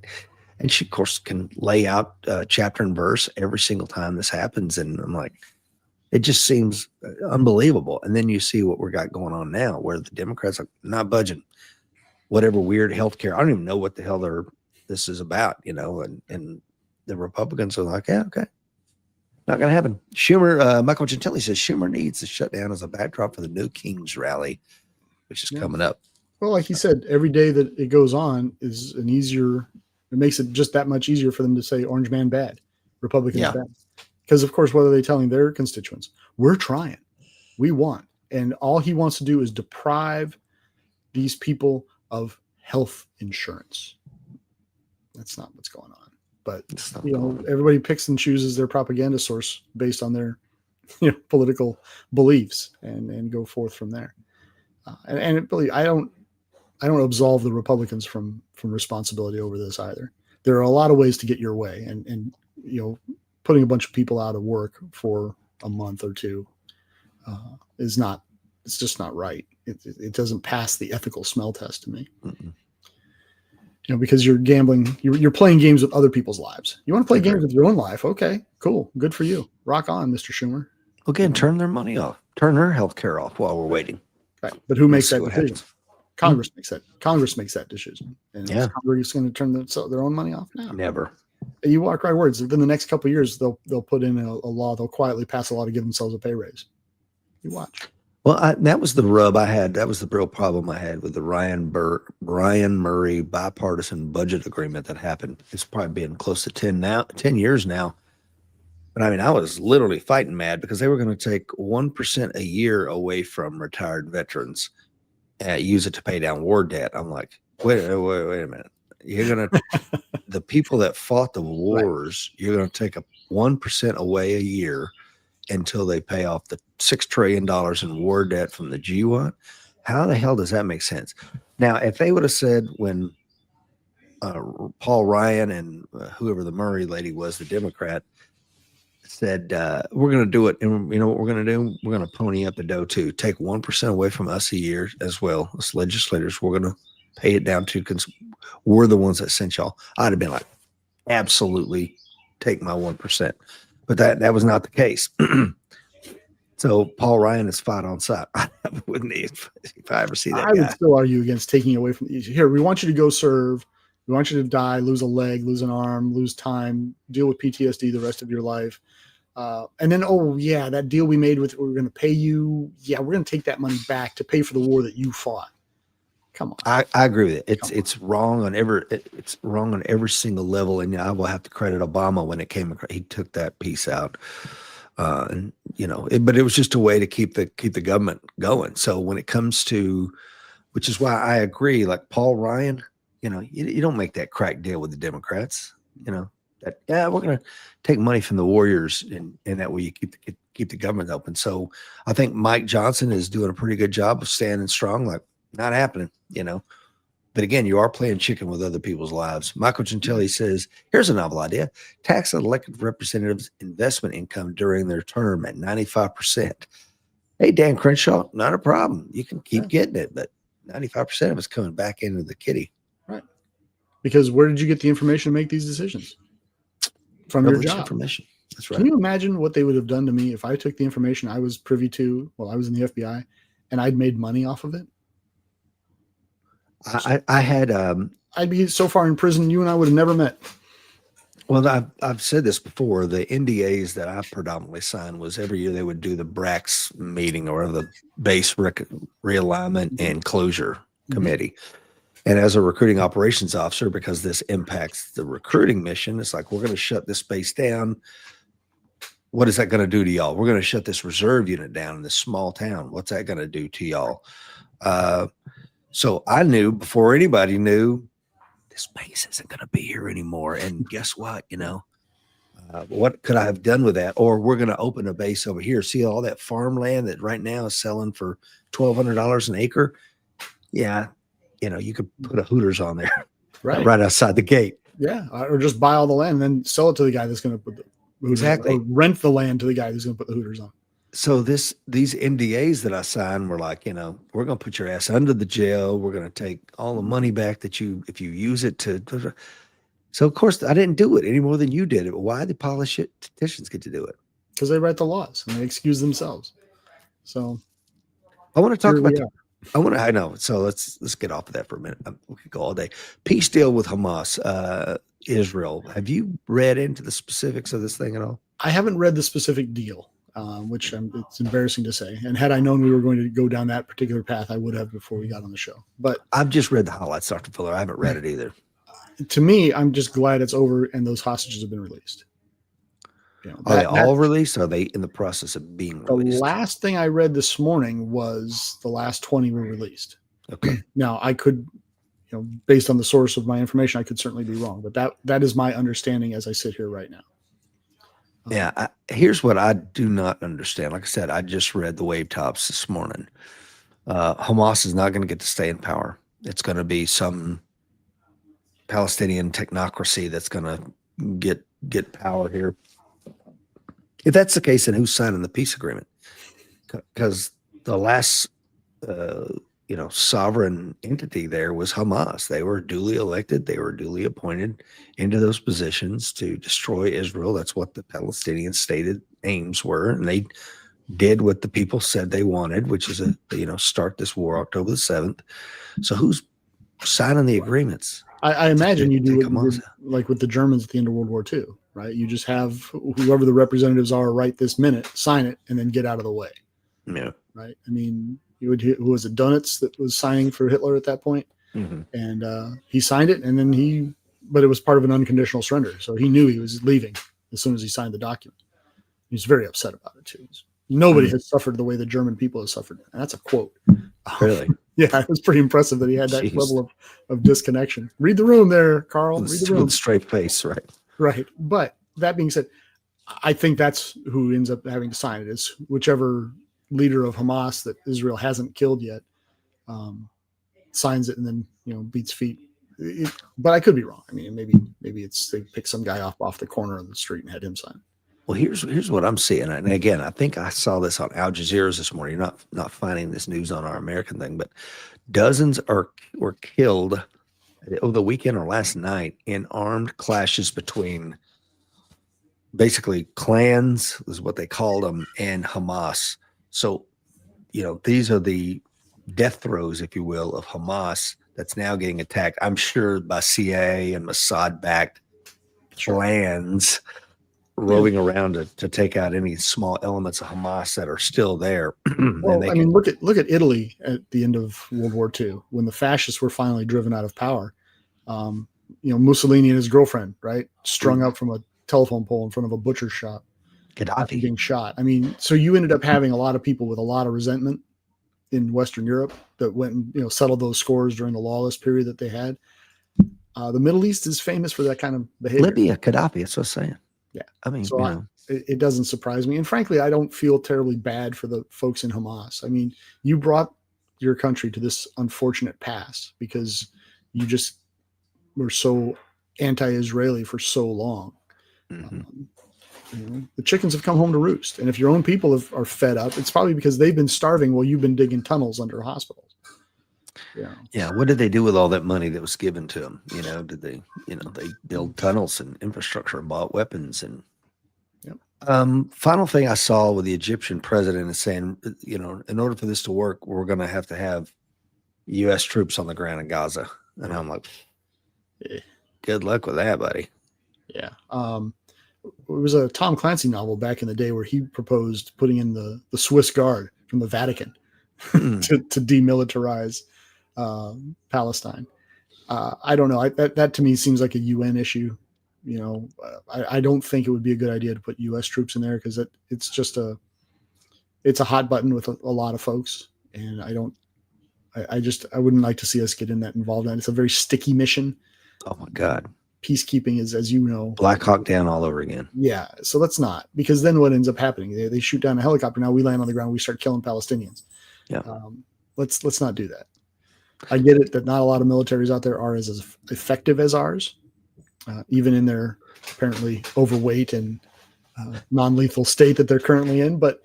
Speaker 1: And she, of course, can lay out chapter and verse every single time this happens, and I'm like, it just seems unbelievable. And then you see what we got going on now, where the Democrats are not budging. Whatever weird healthcare, I don't even know what the hell this is about, you know. And the Republicans are like, yeah, okay, not going to happen. Schumer, Michael Gentile says Schumer needs to shut down as a backdrop for the New Kings rally, which is coming up.
Speaker 2: Well, like he said, every day that it goes on is an easier. It makes it just that much easier for them to say Orange Man bad, Republicans bad. Because, of course, what are they telling their constituents? We're trying. We want. And all he wants to do is deprive these people of health insurance. That's not what's going on. But, you know, everybody picks and chooses their propaganda source based on their, you know, political beliefs and go forth from there. And really, I don't absolve the Republicans from responsibility over this either. There are a lot of ways to get your way. And you know, putting a bunch of people out of work for a month or two it's just not right. It doesn't pass the ethical smell test to me. You know, because you're gambling, you're playing games with other people's lives. You want to play games with your own life. Okay, cool. Good for you. Rock on, Mr. Schumer.
Speaker 1: Again, turn their money off, turn their health care off while we're waiting.
Speaker 2: Right. But who makes that decision? Congress makes that. Congress makes that decision. And is Congress going to turn their own money off? No.
Speaker 1: Never.
Speaker 2: You walk right words. Within the next couple of years, they'll put in a law. They'll quietly pass a law to give themselves a pay raise. You watch.
Speaker 1: Well, that was the rub I had. That was the real problem I had with the Ryan Murray bipartisan budget agreement that happened. It's probably been close to 10 years now. But I mean, I was literally fighting mad because they were going to take 1% a year away from retired veterans and use it to pay down war debt. I'm like, wait a minute. You're going to, the people that fought the wars, you're going to take 1% away a year until they pay off the $6 trillion in war debt from the G1. How the hell does that make sense? Now, if they would have said when Paul Ryan and whoever the Murray lady was, the Democrat, said, we're going to do it. And you know what we're going to do? We're going to pony up the dough too. Take 1% away from us a year as well. As legislators, we're going to pay it down to, because we're the ones that sent y'all. I'd have been like, absolutely take my 1%. But that was not the case. So Paul Ryan is fight on sight. I wouldn't if I ever see that
Speaker 2: I
Speaker 1: guy.
Speaker 2: would still argue against taking away from here. We want you to go serve. We want you to die, lose a leg, lose an arm, lose time, deal with PTSD the rest of your life. And then, oh yeah, that deal we made with, we're going to pay you. Yeah, we're going to take that money back to pay for the war that you fought. Come on.
Speaker 1: I agree with it. It's wrong on every single level. And I will have to credit Obama when it came across. He took that piece out. And you know, but it was just a way to keep the government going. So when it comes to which is why I agree. Like Paul Ryan, you don't make that crack deal with the Democrats. That we're going to take money from the Warriors, and that way you keep the government open. So I think Mike Johnson is doing a pretty good job of standing strong. Like, not happening. But again, you are playing chicken with other people's lives. Michael Gentili says, here's a novel idea: tax elected representatives' investment income during their term at 95%. Hey, Dan Crenshaw, not a problem. You can keep getting it, but 95% of it's coming back into the kitty.
Speaker 2: Right. Because where did you get the information to make these decisions? From your job.
Speaker 1: Information. That's right.
Speaker 2: Can you imagine what they would have done to me if I took the information I was privy to while I was in the FBI and I'd made money off of it?
Speaker 1: I had
Speaker 2: I'd be so far in prison you and I would have never met.
Speaker 1: Well, I've said this before. The NDAs that I predominantly signed was every year they would do the BRACS meeting, or the base realignment and closure committee. And as a recruiting operations officer, because this impacts the recruiting mission, it's like, we're going to shut this base down. What is that going to do to y'all? We're going to shut this reserve unit down in this small town. What's that going to do to y'all? So I knew before anybody knew, this base isn't going to be here anymore. And guess what? What could I have done with that? Or we're going to open a base over here. See all that farmland that right now is selling for $1,200 an acre? Yeah. You could put a Hooters on there, right outside the gate.
Speaker 2: Yeah. Or just buy all the land and then sell it to the guy that's going to put the Hooters
Speaker 1: exactly.
Speaker 2: on, or rent the land to the guy who's going to put the Hooters on.
Speaker 1: So these NDAs that I signed were like, we're going to put your ass under the jail. We're going to take all the money back if you use it to. So of course I didn't do it any more than you did it. But why did politicians get to do it?
Speaker 2: Because they write the laws and they excuse themselves. So
Speaker 1: I want to talk about I know. So let's get off of that for a minute. We could go all day. Peace deal with Hamas, Israel. Have you read into the specifics of this thing at all?
Speaker 2: I haven't read the specific deal. Which it's embarrassing to say. And had I known we were going to go down that particular path, I would have before we got on the show. But
Speaker 1: I've just read the highlights, Dr. Fuller. I haven't read it either.
Speaker 2: To me, I'm just glad it's over and those hostages have been released.
Speaker 1: Are they all released? Or are they in the process of being released?
Speaker 2: The last thing I read this morning was the last 20 were released.
Speaker 1: Okay.
Speaker 2: Now I could, based on the source of my information, I could certainly be wrong, but that is my understanding as I sit here right now.
Speaker 1: Yeah, here's what I do not understand. Like I said, I just read the wave tops this morning. Hamas is not going to get to stay in power. It's going to be some Palestinian technocracy that's going to get power here. If that's the case, then who's signing the peace agreement? Because the last, sovereign entity there was Hamas. They were duly elected. They were duly appointed into those positions to destroy Israel. That's what the Palestinian stated aims were. And they did what the people said they wanted, which is start this war October the 7th. So who's signing the agreements?
Speaker 2: I imagine you do what like with the Germans at the end of World War II, right? You just have whoever the representatives are right this minute, sign it, and then get out of the way.
Speaker 1: Yeah.
Speaker 2: Right. I mean, who was it? Donitz that was signing for Hitler at that point.
Speaker 1: Mm-hmm.
Speaker 2: And he signed it, and then but it was part of an unconditional surrender. So he knew he was leaving as soon as he signed the document. He was very upset about it too. Nobody has suffered the way the German people have suffered. And that's a quote.
Speaker 1: Really?
Speaker 2: Yeah, it was pretty impressive that he had that level of disconnection. Read the room there, Carl. Read the room.
Speaker 1: With a straight face, right?
Speaker 2: Right. But that being said, I think that's who ends up having to sign it, is whichever leader of Hamas that Israel hasn't killed yet signs it and then, beats feet. But I could be wrong. I mean, maybe it's they pick some guy off the corner of the street and had him sign.
Speaker 1: Well, here's what I'm seeing. And again, I think I saw this on Al Jazeera's this morning. You're not finding this news on our American thing, but dozens were killed over the weekend or last night in armed clashes between basically clans, is what they called them, and Hamas. So, these are the death throes, if you will, of Hamas that's now getting attacked, I'm sure, by CIA and Mossad-backed clans roving around to take out any small elements of Hamas that are still there.
Speaker 2: Well, look at Italy at the end of World War II when the fascists were finally driven out of power. Mussolini and his girlfriend, right, strung up from a telephone pole in front of a butcher shop,
Speaker 1: Gaddafi
Speaker 2: being shot. I mean, so you ended up having a lot of people with a lot of resentment in Western Europe that went and settled those scores during the lawless period that they had. The Middle East is famous for that kind of behavior.
Speaker 1: Libya, Gaddafi, that's what I'm saying.
Speaker 2: Yeah.
Speaker 1: I mean,
Speaker 2: So it doesn't surprise me. And frankly, I don't feel terribly bad for the folks in Hamas. I mean, you brought your country to this unfortunate pass because you just were so anti-Israeli for so long. The chickens have come home to roost. And if your own people are fed up, it's probably because they've been starving while you've been digging tunnels under hospitals.
Speaker 1: Yeah. What did they do with all that money that was given to them? Did they, they build tunnels and infrastructure and bought weapons and, final thing I saw with the Egyptian president is saying, in order for this to work, we're going to have U.S. troops on the ground in Gaza. And I'm like, good luck with that, buddy.
Speaker 2: Yeah. It was a Tom Clancy novel back in the day where he proposed putting in the Swiss Guard from the Vatican to demilitarize Palestine. I don't know. That to me seems like a UN issue. I don't think it would be a good idea to put U.S. troops in there because it's a hot button with a lot of folks, and I wouldn't like to see us get involved in. It's a very sticky mission.
Speaker 1: Oh my God.
Speaker 2: Peacekeeping is, as you know,
Speaker 1: Black Hawk Down all over again.
Speaker 2: Yeah. So let's not, because then what ends up happening? They shoot down a helicopter. Now we land on the ground. We start killing Palestinians.
Speaker 1: Yeah.
Speaker 2: Let's not do that. I get it that not a lot of militaries out there are as effective as ours, even in their apparently overweight and non-lethal state that they're currently in. But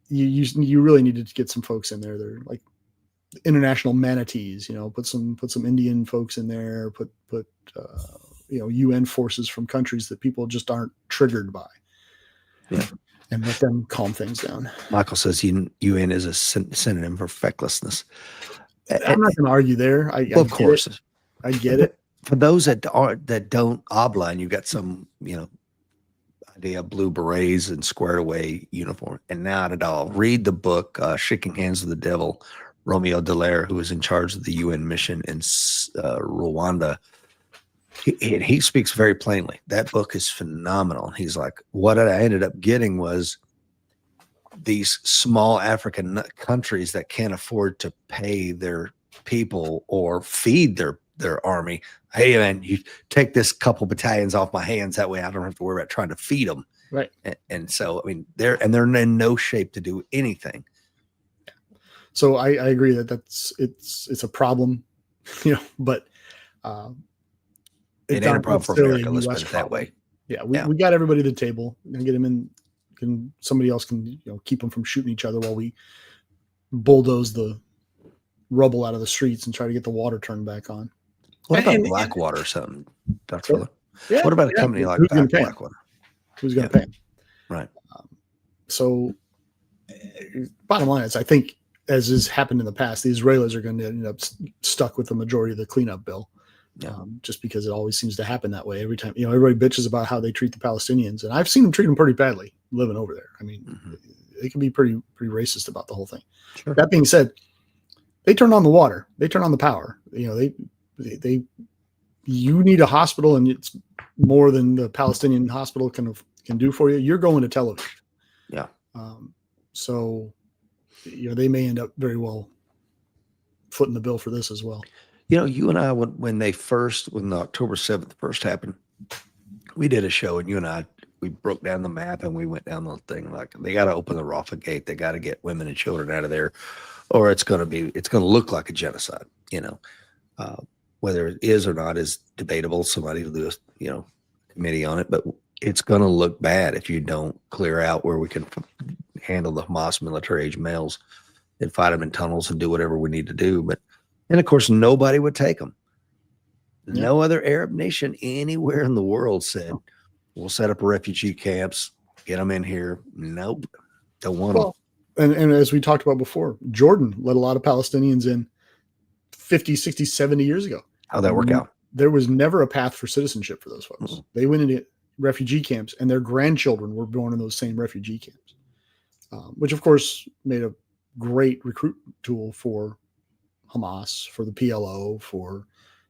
Speaker 2: you really needed to get some folks in there. They're like international manatees. Put some Indian folks in there. Put UN forces from countries that people just aren't triggered by.
Speaker 1: Yeah.
Speaker 2: And let them calm things down.
Speaker 1: Michael says UN is a synonym for fecklessness.
Speaker 2: I'm not going to argue there.
Speaker 1: Of course.
Speaker 2: I get it.
Speaker 1: For those that don't obline, you've got some, idea of blue berets and squared away uniform, and not at all. Read the book, Shaking Hands with the Devil, Romeo Dallaire, who was in charge of the UN mission in Rwanda. He speaks very plainly. That book is phenomenal. He's like, what I ended up getting was these small African countries that can't afford to pay their people or feed their army. Hey, man, you take this couple battalions off my hands. That way I don't have to worry about trying to feed them.
Speaker 2: Right.
Speaker 1: And so, I mean, they're in no shape to do anything.
Speaker 2: So I agree that it's a problem, but
Speaker 1: it ain't a problem for America. Let's put it that way.
Speaker 2: Yeah. We got everybody at the table. We're gonna get them in. Somebody else can keep them from shooting each other while we bulldoze the rubble out of the streets and try to get the water turned back on.
Speaker 1: What about Blackwater or something, Dr. Fuller?
Speaker 2: Yeah,
Speaker 1: what about a company like Blackwater?
Speaker 2: Who's going to pay?
Speaker 1: Right.
Speaker 2: So bottom line is, I think, as has happened in the past, the Israelis are going to end up stuck with the majority of the cleanup bill. Just because it always seems to happen that way every time. Everybody bitches about how they treat the Palestinians, and I've seen them treat them pretty badly living over there. I mean, they can be pretty racist about the whole thing.
Speaker 1: Sure.
Speaker 2: That being said, they turn on the water, they turn on the power. You need a hospital, and it's more than the Palestinian hospital can do for you. You're going to Tel Aviv.
Speaker 1: Yeah.
Speaker 2: So, they may end up very well footing the bill for this as well.
Speaker 1: You and I, when the October 7th first happened, we did a show, and you and I, we broke down the map and we went down the thing. Like, they got to open the Rafah gate. They got to get women and children out of there, or it's going to look like a genocide. Whether it is or not is debatable. Somebody will do a committee on it, but it's going to look bad if you don't clear out where we can handle the Hamas military age males and fight them in tunnels and do whatever we need to do. And of course, nobody would take them. Yeah. No other Arab nation anywhere in the world said, we'll set up refugee camps, get them in here. Nope. Don't want
Speaker 2: them. And as we talked about before, Jordan let a lot of Palestinians in 50, 60, 70 years ago.
Speaker 1: How'd that work out?
Speaker 2: There was never a path for citizenship for those folks. Mm-hmm. They went into refugee camps, and their grandchildren were born in those same refugee camps, which of course made a great recruit tool for Hamas, for the PLO, for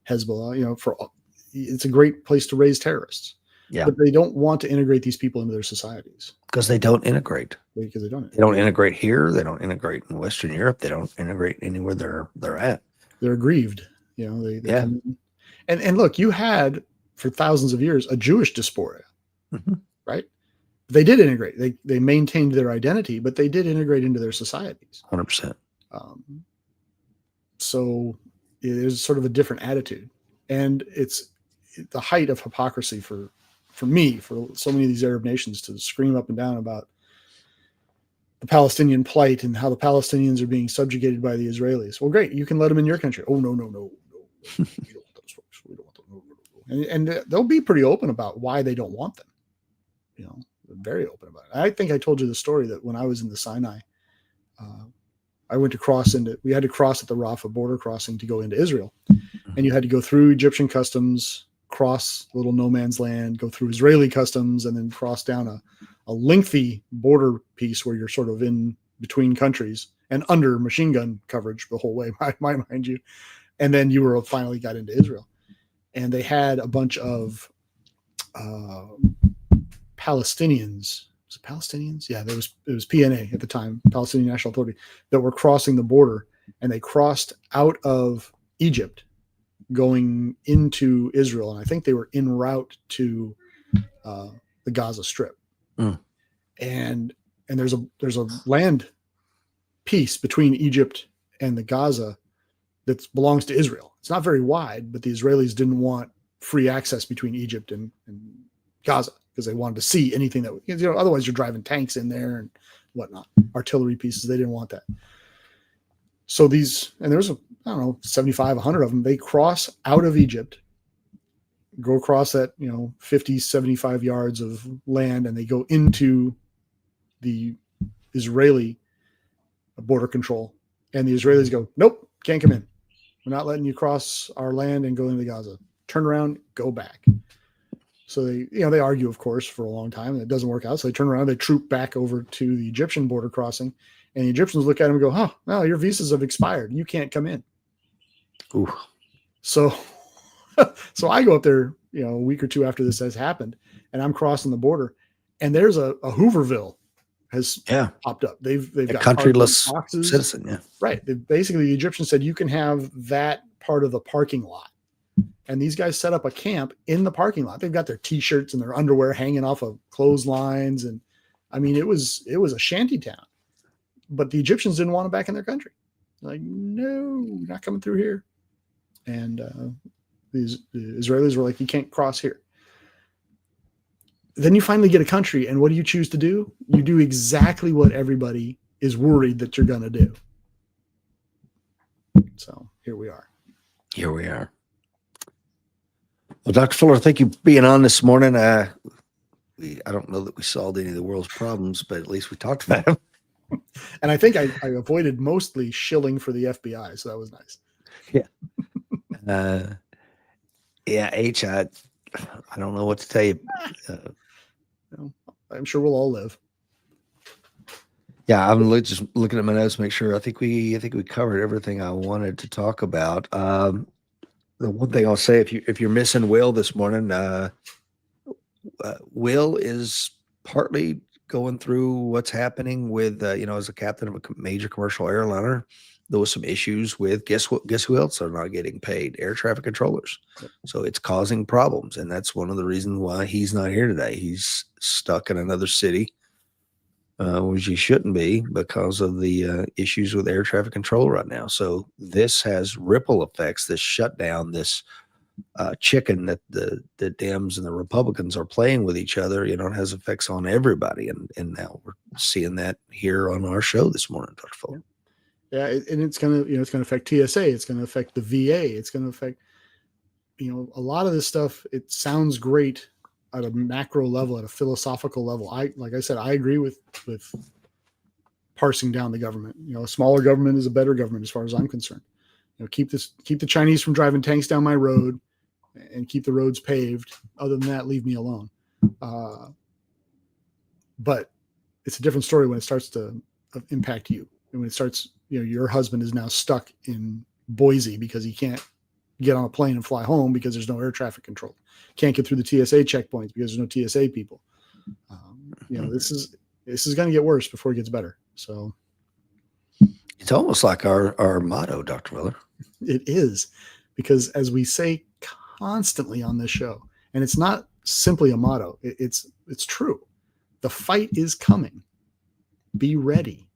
Speaker 2: Hezbollah. It's a great place to raise terrorists.
Speaker 1: Yeah.
Speaker 2: But they don't want to integrate these people into their societies
Speaker 1: Because they don't integrate.
Speaker 2: because they don't.
Speaker 1: They don't integrate here. They don't integrate in Western Europe. They don't integrate anywhere they're at.
Speaker 2: They're aggrieved. You know, they
Speaker 1: Yeah.
Speaker 2: come in. And look, you had for thousands of years a Jewish diaspora, right? They did integrate. They maintained their identity, but they did integrate into their societies.
Speaker 1: 100%.
Speaker 2: So it is sort of a different attitude, and it's the height of hypocrisy for me, for so many of these Arab nations to scream up and down about the Palestinian plight and how the Palestinians are being subjugated by the Israelis. Well, great. You can let them in your country. Oh, no. We don't want those folks. We don't want them. And they'll be pretty open about why they don't want them. You know, very open about it. I think I told you the story that when I was in the Sinai, I went to we had to cross at the Rafah border crossing to go into Israel. And you had to go through Egyptian customs, cross little no man's land, go through Israeli customs, and then cross down a lengthy border piece where you're sort of in between countries and under machine gun coverage the whole way, mind you. And then you were finally got into Israel. And they had a bunch of Palestinians. Was it Palestinians? Yeah, it was PNA at the time, Palestinian National Authority, that were crossing the border, and they crossed out of Egypt going into Israel. And I think they were en route to the Gaza Strip. And there's a land piece between Egypt and the Gaza that belongs to Israel. It's not very wide, but the Israelis didn't want free access between Egypt and Gaza because they wanted to see anything that, you know, otherwise you're driving tanks in there and whatnot, artillery pieces. They didn't want that. So and there's 75, 100 of them. They cross out of Egypt, go across that, 50, 75 yards of land, and they go into the Israeli border control. And the Israelis go, nope, can't come in. We're not letting you cross our land and go into Gaza. Turn around, go back. So they argue, of course, for a long time, and it doesn't work out. So they turn around, they troop back over to the Egyptian border crossing, and the Egyptians look at them and go, no, your visas have expired. You can't come in.
Speaker 1: Ooh.
Speaker 2: So I go up there, a week or two after this has happened, and I'm crossing the border, and there's a Hooverville has popped up. They've got
Speaker 1: countryless
Speaker 2: boxes.
Speaker 1: Citizen. Yeah.
Speaker 2: Right. Basically, the Egyptians said you can have that part of the parking lot. And these guys set up a camp in the parking lot. They've got their T-shirts and their underwear hanging off of clotheslines. And I mean, it was a shanty town. But the Egyptians didn't want them back in their country. Like, no, not coming through here. And the Israelis were like, you can't cross here. Then you finally get a country, and what do you choose to do? You do exactly what everybody is worried that you're going to do. So here we are.
Speaker 1: Here we are. Well, Dr. Fuller, thank you for being on this morning. I don't know that we solved any of the world's problems, but at least we talked about them.
Speaker 2: And I think I avoided mostly shilling for the FBI, so that was nice.
Speaker 1: Yeah. H, I don't know what to tell you.
Speaker 2: I'm sure we'll all live.
Speaker 1: Yeah, I'm just looking at my notes to make sure. I think we covered everything I wanted to talk about. The one thing I'll say, if you're missing Will this morning, Will is partly going through what's happening with, as a captain of a major commercial airliner. There was some issues with guess who else are not getting paid? Air traffic controllers. So it's causing problems, and that's one of the reasons why he's not here today. He's stuck in another city, which he shouldn't be because of the issues with air traffic control right now. So this has ripple effects. This shutdown, this chicken that the Dems and the Republicans are playing with each other, it has effects on everybody, and now we're seeing that here on our show this morning, Dr. Fuller.
Speaker 2: Yeah, and it's gonna affect TSA. It's gonna affect the VA. It's gonna affect a lot of this stuff. It sounds great at a macro level, at a philosophical level. Like I said, I agree with parsing down the government. A smaller government is a better government as far as I'm concerned. Keep the Chinese from driving tanks down my road, and keep the roads paved. Other than that, leave me alone. But it's a different story when it starts to impact you. And when it starts, your husband is now stuck in Boise because he can't get on a plane and fly home because there's no air traffic control. Can't get through the TSA checkpoints because there's no TSA people. This is going to get worse before it gets better. So
Speaker 1: it's almost like our motto, Dr. Miller.
Speaker 2: it is, because as we say constantly on this show, and it's not simply a motto, it's true. The fight is coming. Be ready.